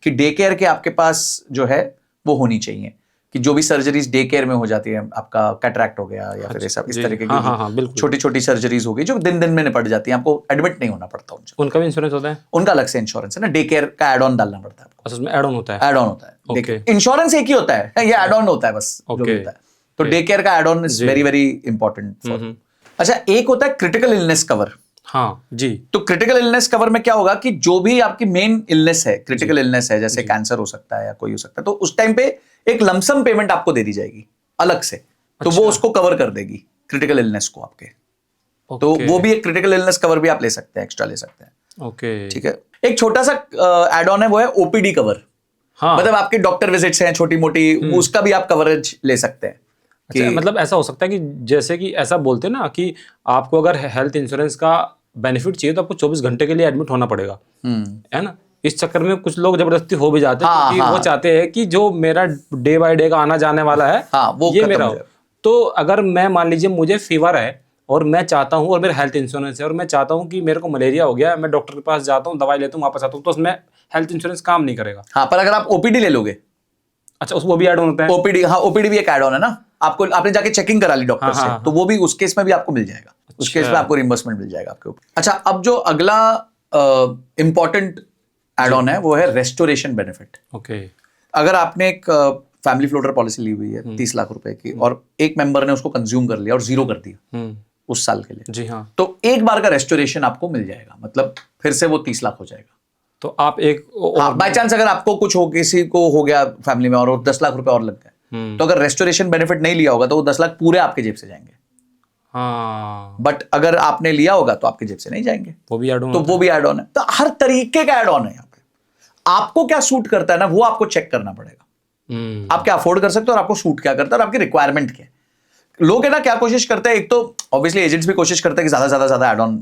कि डे केयर के आपके पास जो है वो होनी चाहिए कि जो भी सर्जरीज डे केयर में हो जाती है, आपका कैटरैक्ट हो गया या फिर ऐसा इस तरीके की छोटी छोटी सर्जरीज हो गई जो दिन में निपट जाती है, आपको एडमिट नहीं होना पड़ता उनका भी इंश्योरेंस होता है? उनका अलग से इंश्योरेंस है ना, डे केयर का एड ऑन डालना पड़ता है आपको। उसमें एड ऑन होता है? एड ऑन होता है। इंश्योरेंस एक ही होता है, ये एड ऑन होता है बस जो होता है। तो डे केयर का add on is very very important. अच्छा, एक होता है क्रिटिकल इलनेस कवर। हाँ जी। तो क्रिटिकल इलनेस कवर में क्या होगा कि जो भी आपकी मेन इलनेस है, क्रिटिकल इलनेस है, जैसे कैंसर हो सकता है या कोई हो सकता है, तो उस टाइम पे एक लमसम पेमेंट आपको दे दी जाएगी अलग से। तो वो उसको कवर कर देगी क्रिटिकल इलनेस को आपके। तो वो भी एक क्रिटिकल इलनेस कवर भी आप ले सकते हैं, एक्स्ट्रा ले सकते हैं। ओके, ठीक है। एक छोटा सा एड ऑन है वो है ओपीडी कवर। हाँ। मतलब आपके डॉक्टर विजिट्स हैं छोटी मोटी, उसका भी आप कवरेज ले सकते हैं। अच्छा, मतलब ऐसा हो सकता है कि जैसे कि ऐसा बोलते हैं ना कि आपको अगर हेल्थ इंश्योरेंस का बेनिफिट चाहिए तो आपको 24 घंटे के लिए एडमिट होना पड़ेगा, है ना। इस चक्कर में कुछ लोग जबरदस्ती हो भी जाते हैं क्योंकि वो चाहते हैं कि जो मेरा डे बाय डे का आना जाने वाला है वो ये मेरा हो। तो अगर मैं मान लीजिए मुझे फीवर है और मैं चाहता हूँ, और मेरा हेल्थ इंश्योरेंस है और मैं चाहता हूँ कि मेरे को मलेरिया हो गया, मैं डॉक्टर के पास जाता हूँ, दवाई लेता हूँ, वापस आता हूँ, तो उसमें हेल्थ इंश्योरेंस काम नहीं करेगा। हाँ, पर अगर आप ओपीडी ले लोगे। अच्छा, वो भी एड ऑन होता है? ओपीडी, हाँ, ओपीडी भी एक एड ऑन है ना। आपको आपने जाके चेकिंग करा ली डॉक्टर से, तो वो भी उस केस में भी आपको मिल जाएगा। उस केस में आपको रिइंबर्समेंट मिल जाएगा आपके ऊपर। अच्छा, अब जो अगला इंपॉर्टेंट एड ऑन है वो है रेस्टोरेशन बेनिफिट। ओके। अगर आपने एक फैमिली फ्लोटर पॉलिसी ली हुई है 30 लाख रुपए की और एक मेंबर ने उसको कंज्यूम कर लिया और 0 कर दिया उस साल के लिए, जी हाँ, तो एक बार का रेस्टोरेशन आपको मिल जाएगा, मतलब फिर से वो 30 लाख हो जाएगा। तो आप एक बाय चांस अगर आपको कुछ हो, किसी को हो गया फैमिली में और 10 लाख रुपए और लग गए, तो अगर रेस्टोरेशन बेनिफिट नहीं लिया होगा तो वो 10 लाख पूरे आपके जेब से जाएंगे। हाँ। बट अगर आपने लिया होगा तो आपके जेब से नहीं जाएंगे, वो भी एड ऑन। तो वो भी एड ऑन है। तो हर तरीके का एड ऑन है यहाँ पे। आपको क्या सूट करता है ना, वो आपको चेक करना पड़ेगा। आप क्या अफोर्ड कर सकते हो और आपको सूट क्या करता है और आपकी रिक्वायरमेंट क्या है। लोग है ना क्या कोशिश करते हैं, एक तो ऑब्वियसली एजेंट्स भी कोशिश करते हैं कि ज्यादा एड ऑन,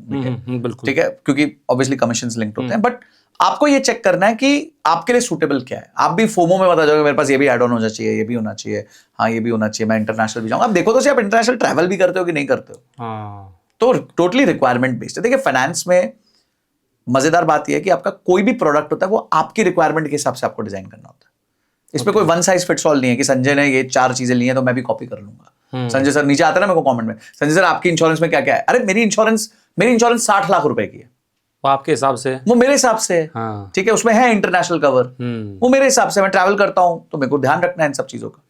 ठीक है, क्योंकि ऑब्वियसली कमीशंस लिंक्ड होते हैं। बट आपको ये चेक करना है कि आपके लिए सूटेबल क्या है। आप भी फोमो में बता जाओगे मेरे पास ये भी एड ऑन होना चाहिए, ये भी होना चाहिए, हाँ ये भी होना चाहिए, मैं इंटरनेशनल भी जाऊंगा। आप देखो तो सही, आप इंटरनेशनल ट्रैवल भी करते हो कि नहीं करते हो। तो टोटली रिक्वायरमेंट बेस्ड है। देखिए, फाइनेंस में मजेदार बात यह है कि आपका कोई भी प्रोडक्ट होता है वो आपकी रिक्वायरमेंट के हिसाब से आपको डिजाइन करना होता है। इसमें कोई वन साइज फिट्स ऑल नहीं है कि संजय ने ये 4 चीजें ली हैं तो मैं भी कॉपी कर लूंगा। संजय सर नीचे आता है ना मेरे को कमेंट में, संजय सर आपकी इंश्योरेंस में क्या क्या है। अरे मेरी इंश्योरेंस 60 लाख रुपए की है, वो आपके हिसाब से, वो मेरे हिसाब से है। हाँ। ठीक है, उसमें है इंटरनेशनल कवर, वो मेरे हिसाब से, मैं ट्रैवल करता हूं तो मेरे को ध्यान रखना है इन सब चीजों का।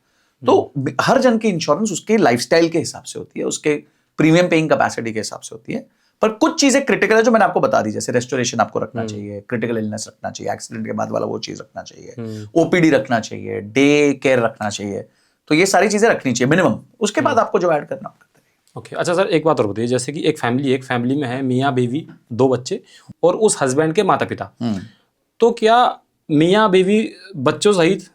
तो हर जन की इंश्योरेंस उसके लाइफस्टाइल के हिसाब से होती है, उसके प्रीमियम पेइंग कैपेसिटी के हिसाब से होती है। पर कुछ चीजें क्रिटिकल है जो मैंने आपको बता दी, जैसे रेस्टोरेशन आपको रखना चाहिए, क्रिटिकल इलनेस रखना चाहिए, एक्सीडेंट के बाद वाला वो चीज रखना चाहिए, ओपीडी रखना चाहिए, डे केयर रखना चाहिए। तो ये सारी चीजें रखनी चाहिए मिनिमम। उसके बाद आपको जो ऐड करना होता है। ओके। अच्छा सर, एक बात और बताइए, जैसे कि एक फैमिली में है मियाँ बीवी 2 बच्चे और उस हस्बैंड के माता पिता, तो क्या मियाँ बीवी बच्चों सहित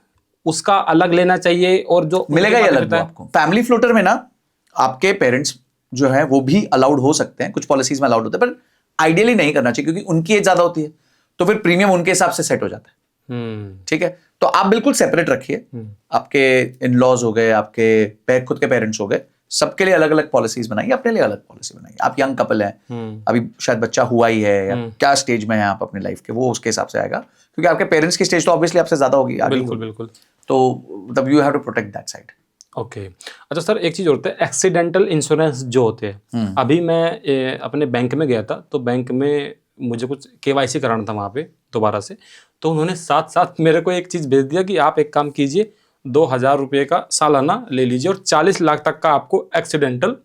उसका अलग लेना चाहिए और जो मिलेगा ही अलग आपको? फैमिली फ्लोटर में ना आपके पेरेंट्स जो है वो भी अलाउड हो सकते हैं, कुछ पॉलिसीज में अलाउड होते हैं, पर आइडियली नहीं करना चाहिए क्योंकि उनकी एज ज्यादा होती है, तो फिर प्रीमियम उनके हिसाब से सेट हो जाता है। ठीक है, तो आप बिल्कुल सेपरेट रखिए। आपके इन लॉज हो गए, आपके खुद के पेरेंट्स हो गए, सबके लिए अलग अलग पॉलिसीज बनाइए, अपने लिए अलग पॉलिसी बनाइए। आप यंग कपल हैं, अभी शायद बच्चा हुआ ही है या क्या स्टेज में है आप अपनी लाइफ के, वो उसके हिसाब से आएगा, क्योंकि आपके पेरेंट्स की स्टेज तो ऑब्वियसली आपसे ज्यादा होगी। बिल्कुल। तो तब you have to protect that side. Okay. अच्छा सर, एक चीज़ होता है एक्सीडेंटल इंश्योरेंस जो होते हैं। अभी मैं अपने बैंक में गया था, तो बैंक में मुझे कुछ KYC कराना था वहाँ पे दोबारा से, तो उन्होंने साथ साथ मेरे को एक चीज़ भेज दिया कि आप एक काम कीजिए, 2,000 रुपये का सालाना ले लीजिए और 40 लाख तक का आपको एक्सीडेंटल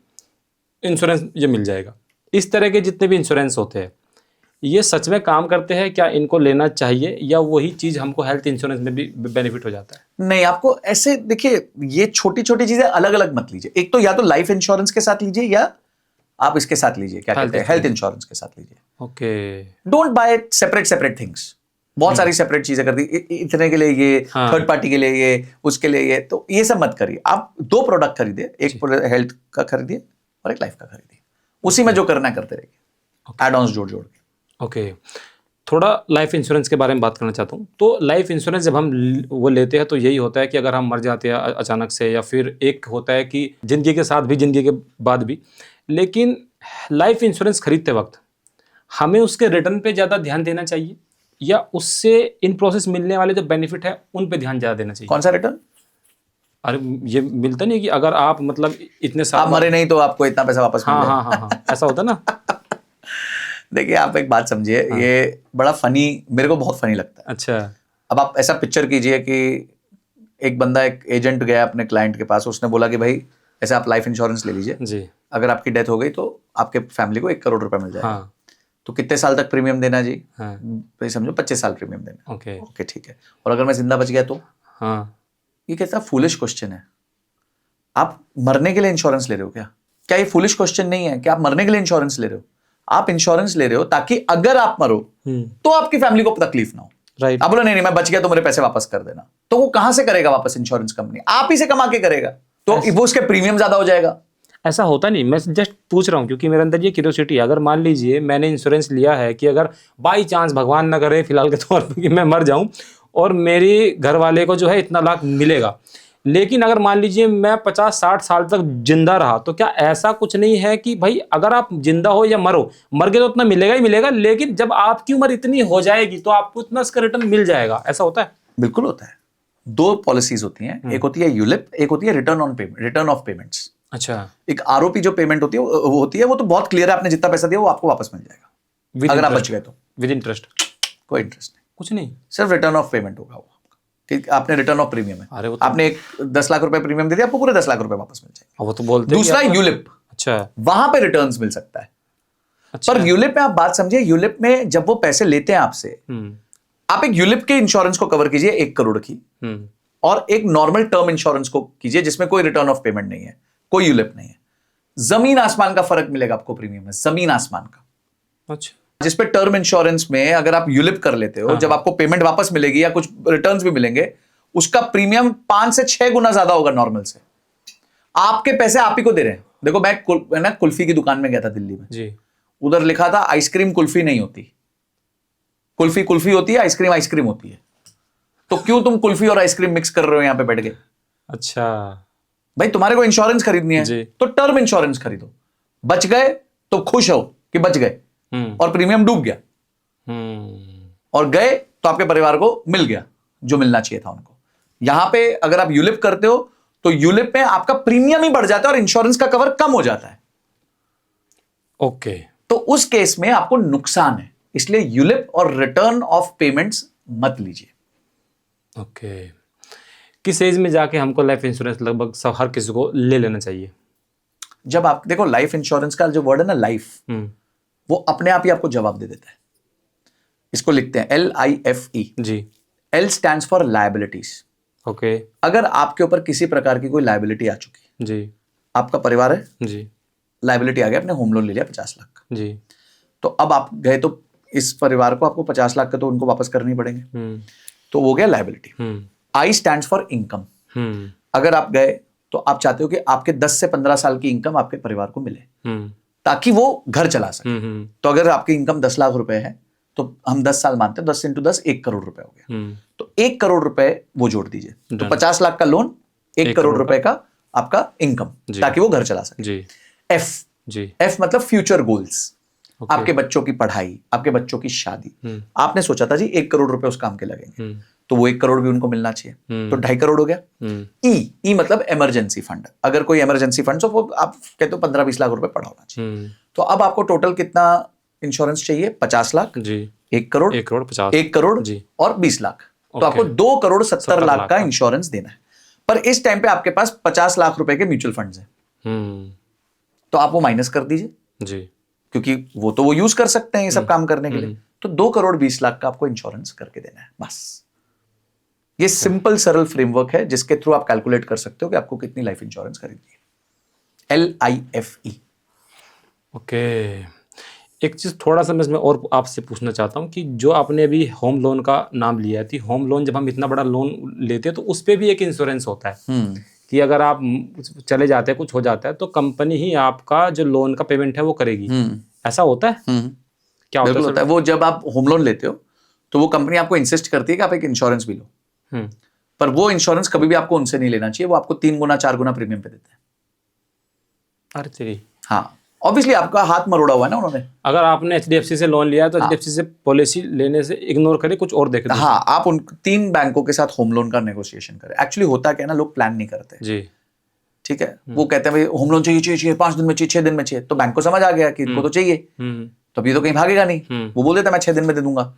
इंश्योरेंस ये मिल जाएगा। इस तरह के जितने भी इंश्योरेंस होते हैं ये सच में काम करते हैं क्या, इनको लेना चाहिए या वही चीज़ हमको हेल्थ इंश्योरेंस में भी बेनिफिट हो जाता है? नहीं, आपको ऐसे देखिए, ये छोटी छोटी चीजें अलग अलग मत लीजिए। एक तो या तो लाइफ इंश्योरेंस के साथ लीजिए या आप इसके साथ लीजिए, क्या कहते हैं, हेल्थ इंश्योरेंस के साथ लीजिए। Okay, don't buy separate things. बहुत सारी सेपरेट चीजें कर दी, इतने के लिए ये, थर्ड पार्टी के लिए ये, उसके लिए ये, तो ये सब मत करिए। आप 2 प्रोडक्ट खरीदिए, एक हेल्थ का खरीदिए और एक लाइफ का खरीदिए। उसी में जो करना है करते रहिए, एड ऑन्स जोड़ जोड़ के। ओके, थोड़ा लाइफ इंश्योरेंस के बारे में बात करना चाहता हूँ। तो लाइफ इंश्योरेंस जब हम वो लेते हैं तो यही होता है कि अगर हम मर जाते हैं अचानक से, या फिर एक होता है कि ज़िंदगी के साथ भी, ज़िंदगी के बाद भी। लेकिन लाइफ इंश्योरेंस खरीदते वक्त हमें उसके रिटर्न पे ज़्यादा ध्यान देना चाहिए या उससे इन प्रोसेस मिलने वाले जो बेनिफिट है उन पे ध्यान ज़्यादा देना चाहिए? कौन सा रिटर्न? अरे ये मिलता नहीं है कि अगर आप मतलब इतने साल आप मरे नहीं तो आपको इतना पैसा वापस मिल हाँ जाएगा। हाँ हाँ हाँ, ऐसा होता है ना। देखिए, आप एक बात समझिए, ये बड़ा फनी, मेरे को बहुत फनी लगता है। अच्छा, अब आप ऐसा पिक्चर कीजिए कि एक बंदा, एक एजेंट गया अपने क्लाइंट के पास, उसने बोला कि भाई ऐसे आप लाइफ इंश्योरेंस ले लीजिए, जी, अगर आपकी डेथ हो गई तो आपके फैमिली को 1 करोड़ रुपए मिल जाएगा। हाँ तो कितने साल तक प्रीमियम देना जी? हाँ, भाई समझो 25 साल प्रीमियम देना। ओके, ओके, ठीक है। और अगर मैं जिंदा बच गया तो? हाँ, ये कैसा फूलिश क्वेश्चन है। आप मरने के लिए इंश्योरेंस ले रहे हो क्या ये फूलिश क्वेश्चन नहीं है कि आप मरने के लिए इंश्योरेंस ले रहे हो? आप इंश्योरेंस ले रहे हो ताकि अगर आप मरो तो आपकी फैमिली को तकलीफ ना हो। राइट। आप बोलो नहीं मैं बच गया तो मेरे पैसे वापस कर देना, तो वो कहां से करेगा वापस? इंश्योरेंस कंपनी आप ही से कमा के करेगा, तो वो उसके प्रीमियम ज्यादा हो जाएगा। ऐसा होता नहीं, मैं जस्ट पूछ रहा हूँ क्योंकि मेरे अंदर ये क्यूरियोसिटी है। अगर मान लीजिए मैंने इंश्योरेंस लिया है कि अगर बाई चांस, भगवान न करे फिलहाल के तौर पर, कि मैं मर जाऊं और मेरी घर वाले को जो है इतना लाख मिलेगा, लेकिन अगर मान लीजिए मैं 50-60 साल तक जिंदा रहा, तो क्या ऐसा कुछ नहीं है कि भाई अगर आप जिंदा हो या मरो, मर गए तो उतना मिलेगा ही मिलेगा, लेकिन जब आपकी उम्र इतनी हो जाएगी तो आपको इतना इसका रिटर्न मिल जाएगा? ऐसा होता है? बिल्कुल होता है। 2 पॉलिसीज होती हैं, एक होती है यूलिप, एक होती है return on payment, return of payments. अच्छा, एक आरओपी जो पेमेंट होती है वो होती है, वो तो बहुत क्लियर है, आपने जितना पैसा दिया वो आपको वापस मिल जाएगा अगर आप बच गए तो। With interest? कोई इंटरेस्ट नहीं, कुछ नहीं, सिर्फ रिटर्न ऑफ पेमेंट होगा वो, कि आपने रिटर्न ऑफ प्रीमियम है। अरे वो तो, आपने एक 10 लाख रुपए प्रीमियम दे दिया, आपको पूरे 10 लाख रुपए वापस मिल जाएंगे। वो तो बोलते हैं दूसरा कि यूलिप, अच्छा वहां पे रिटर्न्स मिल सकता है। अच्छा, पर यूलिप में आप बात समझिए, यूलिप में जब वो पैसे लेते हैं आपसे, आप एक यूलिप के इंश्योरेंस को कवर कीजिए 1 करोड़ की, और एक नॉर्मल टर्म इंश्योरेंस को कीजिए जिसमें कोई रिटर्न ऑफ पेमेंट नहीं है, कोई यूलिप नहीं है। जमीन आसमान का फर्क मिलेगा आपको प्रीमियम में, जमीन आसमान का। अच्छा, जिसपे टर्म इंश्योरेंस में अगर आप यूलिप कर लेते हो, जब आपको पेमेंट वापस मिलेगी या कुछ रिटर्न्स भी मिलेंगे, उसका प्रीमियम 5 से 6 गुना ज्यादा होगा नॉर्मल से। आपके पैसे आप ही को दे रहे हैं। देखो मैं ना कुल्फी की दुकान में गया था दिल्ली में जी, उधर लिखा था आइसक्रीम कुल्फी नहीं होती, कुल्फी कुल्फी होती है, आइसक्रीम आइसक्रीम होती है। तो क्यों तुम कुल्फी और आइसक्रीम मिक्स कर रहे हो यहां पे बैठ के? अच्छा भाई तुम्हारे को इंश्योरेंस खरीदनी जी। है तो टर्म इंश्योरेंस खरीदो। बच गए तो खुश हो कि बच गए और प्रीमियम डूब गया, और गए तो आपके परिवार को मिल गया जो मिलना चाहिए था उनको। यहां पे अगर आप यूलिप करते हो तो यूलिप में आपका प्रीमियम ही बढ़ जाता है और इंश्योरेंस का कवर कम हो जाता है। ओके, तो उस केस में आपको नुकसान है, इसलिए यूलिप और रिटर्न ऑफ पेमेंट्स मत लीजिए। ओके। किस एज में जाके हमको लाइफ इंश्योरेंस लगभग सब हर किसी को ले लेना चाहिए? जब आप देखो, लाइफ इंश्योरेंस का जो वर्ड है ना, लाइफ, वो अपने आप ही आपको जवाब दे देता है। इसको लिखते हैं LIFE। जी, L stands for liabilities. Okay, अगर आपके ऊपर किसी प्रकार की कोई लायबिलिटी आ चुकी, जी आपका परिवार है, जी लायबिलिटी आ गया, आपने होम लोन ले लिया 50 लाख का, जी, तो अब आप गए तो इस परिवार को आपको 50 लाख का तो उनको वापस करनी पड़ेंगे, तो वो गया liability. I stands for income. अगर आप गए तो आप चाहते हो कि आपके 10 से 15 साल की इनकम आपके परिवार को मिले ताकि वो घर चला सके। तो अगर आपकी इनकम 10 लाख रुपए है तो हम 10 साल मानते हैं, 10 × 10 1 करोड़ रुपए हो गया। तो 1 करोड़ रुपए वो जोड़ दीजिए, तो 50 लाख का लोन, 1 करोड़ रुपए का आपका इनकम, ताकि वो घर चला सके। जी, F मतलब फ्यूचर गोल्स, आपके बच्चों की पढ़ाई, आपके बच्चों की शादी। आपने सोचा था जी 1 करोड़ रुपए उस काम के लगेंगे, तो वो 1 करोड़ भी उनको मिलना चाहिए, तो 2.5 करोड़ हो गया। ई मतलब इमरजेंसी फंड। अगर कोई इमरजेंसी फंड, तो वो आप कहते हो 15-20 लाख रुपए पड़ा होना चाहिए। तो अब आपको टोटल कितना इंश्योरेंस चाहिए? 50 लाख जी, 1 करोड़, 1 करोड़ 50, 1 करोड़ जी, और 20 लाख, तो आपको 2 करोड़ 70 लाख का इंश्योरेंस देना है। पर इस टाइम पे आपके पास 50 लाख रुपए के म्यूचुअल फंड्स हैं, तो आप वो माइनस कर दीजिए जी। क्योंकि वो यूज कर सकते हैं ये सब काम करने के लिए। तो 2,20,00,000 का आपको इंश्योरेंस करके देना है बस। ये सिंपल सरल फ्रेमवर्क है जिसके थ्रू आप कैलकुलेट कर सकते हो कि आपको कितनी लाइफ इंश्योरेंस खरीदनी है। LIFE। ओके, एक चीज़ थोड़ा सा मैं इसमें और आपसे पूछना चाहता हूँ कि जो आपने अभी होम लोन का नाम लिया है, होम लोन जब हम इतना बड़ा लोन लेते हैं तो उस पर भी एक इंश्योरेंस होता है कि अगर आप चले जाते हैं, कुछ हो जाता है, तो कंपनी ही आपका जो लोन का पेमेंट है वो करेगी, ऐसा होता है? क्या होता बिल्कुल होता है। वो जब आप होम लोन लेते हो तो वो कंपनी आपको इंसिस्ट करती है कि आप एक इंश्योरेंस भी लो, पर वो इंश्योरेंस कभी भी आपको उनसे नहीं लेना चाहिए, वो आपको 3 गुना 4 गुना प्रीमियम पे देते हैं। अरे तेरी। हाँ, ऑब्वियसली आपका हाथ मरोड़ा हुआ है ना उन्होंने। अगर आपने HDFC से लोन लिया है तो HDFC से पॉलिसी लेने से इग्नोर करे, कुछ और देखे। हाँ, आप उन 3 बैंकों के साथ होम लोन का नेगोशिएशन करें। एक्चुअली होता क्या है ना, लोग प्लान नहीं करते जी, ठीक है। वो कहते हैं भाई होम लोन चाहिए 5 दिन में चाहिए, 6 दिन में चाहिए, तो बैंक को समझ आ गया कि इनको तो चाहिए, तो अभी तो कहीं भागेगा नहीं, वो बोल देता मैं 6 दिन में दे दूंगा,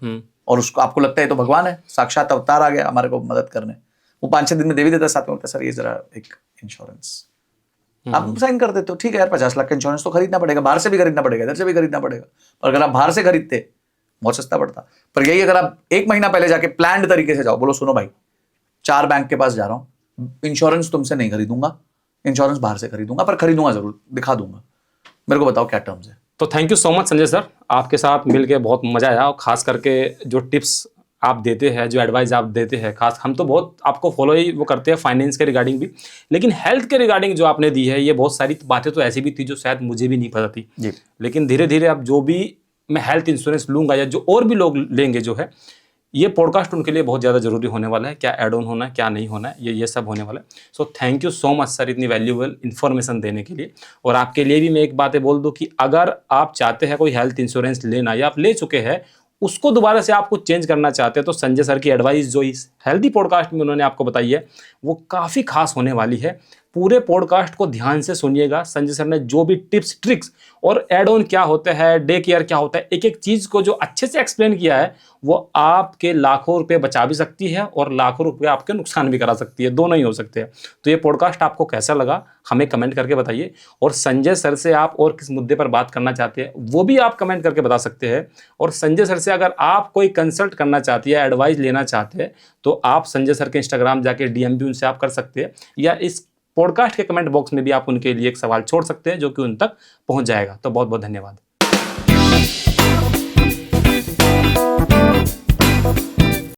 और उसको आपको लगता है तो भगवान है, साक्षात अवतार आ गया हमारे को मदद करने, वो 5-6 दिन में दे भी देता है, साथ में बोलता है सर ये जरा एक इंश्योरेंस आप साइन कर देते हो। ठीक है यार, 50 लाख का इंश्योरेंस तो खरीदना पड़ेगा, बाहर से भी खरीदना पड़ेगा, इधर से भी खरीदना पड़ेगा, पर अगर आप बाहर से खरीदते बहुत सस्ता पड़ता। पर यही अगर आप 1 महीना पहले जाके प्लान्ड तरीके से जाओ, बोलो सुनो भाई 4 बैंक के पास जा रहा हूं, इंश्योरेंस तुमसे नहीं खरीदूंगा, इंश्योरेंस बाहर से खरीदूंगा, पर खरीदूंगा जरूर, दिखा दूंगा, मेरे को बताओ क्या टर्म्स है। तो thank you so much Sanjay sir, आपके साथ मिलके बहुत मजा आया, और खास करके जो टिप्स आप देते हैं, जो एडवाइस आप देते हैं, खास हम तो बहुत आपको फॉलो ही वो करते हैं फाइनेंस के रिगार्डिंग भी, लेकिन हेल्थ के रिगार्डिंग जो आपने दी है, ये बहुत सारी बातें तो ऐसी भी थी जो शायद मुझे भी नहीं पता थी जी। लेकिन धीरे धीरे अब जो भी मैं हेल्थ इंश्योरेंस लूंगा या जो और भी लोग लेंगे जो है, ये पॉडकास्ट उनके लिए बहुत ज़्यादा ज़रूरी होने वाला है, क्या एड ऑन होना है, क्या नहीं होना है, ये सब होने वाला है। So thank you so much sir इतनी वैल्यूएबल इन्फॉर्मेशन देने के लिए। और आपके लिए भी मैं एक बात बोल दूं कि अगर आप चाहते हैं कोई हेल्थ इंश्योरेंस लेना या आप ले चुके हैं, उसको दोबारा से आप कुछ चेंज करना चाहते हैं, तो संजय सर की एडवाइस जो इस हेल्दी पॉडकास्ट में उन्होंने आपको बताई है वो काफ़ी खास होने वाली है। पूरे पॉडकास्ट को ध्यान से सुनिएगा। संजय सर ने जो भी टिप्स ट्रिक्स और एड ऑन क्या होता है, डे केयर क्या होता है, एक एक चीज़ को जो अच्छे से एक्सप्लेन किया है, वो आपके लाखों रुपए बचा भी सकती है और लाखों रुपए आपके नुकसान भी करा सकती है, दोनों ही हो सकते हैं। तो ये पॉडकास्ट आपको कैसा लगा हमें कमेंट करके बताइए, और संजय सर से आप और किस मुद्दे पर बात करना चाहते हैं वो भी आप कमेंट करके बता सकते हैं। और संजय सर से अगर आप कोई कंसल्ट करना चाहते हैं, एडवाइस लेना चाहते हैं, तो आप संजय सर के इंस्टाग्राम जाके DM भी उनसे आप कर सकते हैं, या इस पॉडकास्ट के कमेंट बॉक्स में भी आप उनके लिए एक सवाल छोड़ सकते हैं जो कि उन तक पहुंच जाएगा। तो बहुत बहुत धन्यवाद।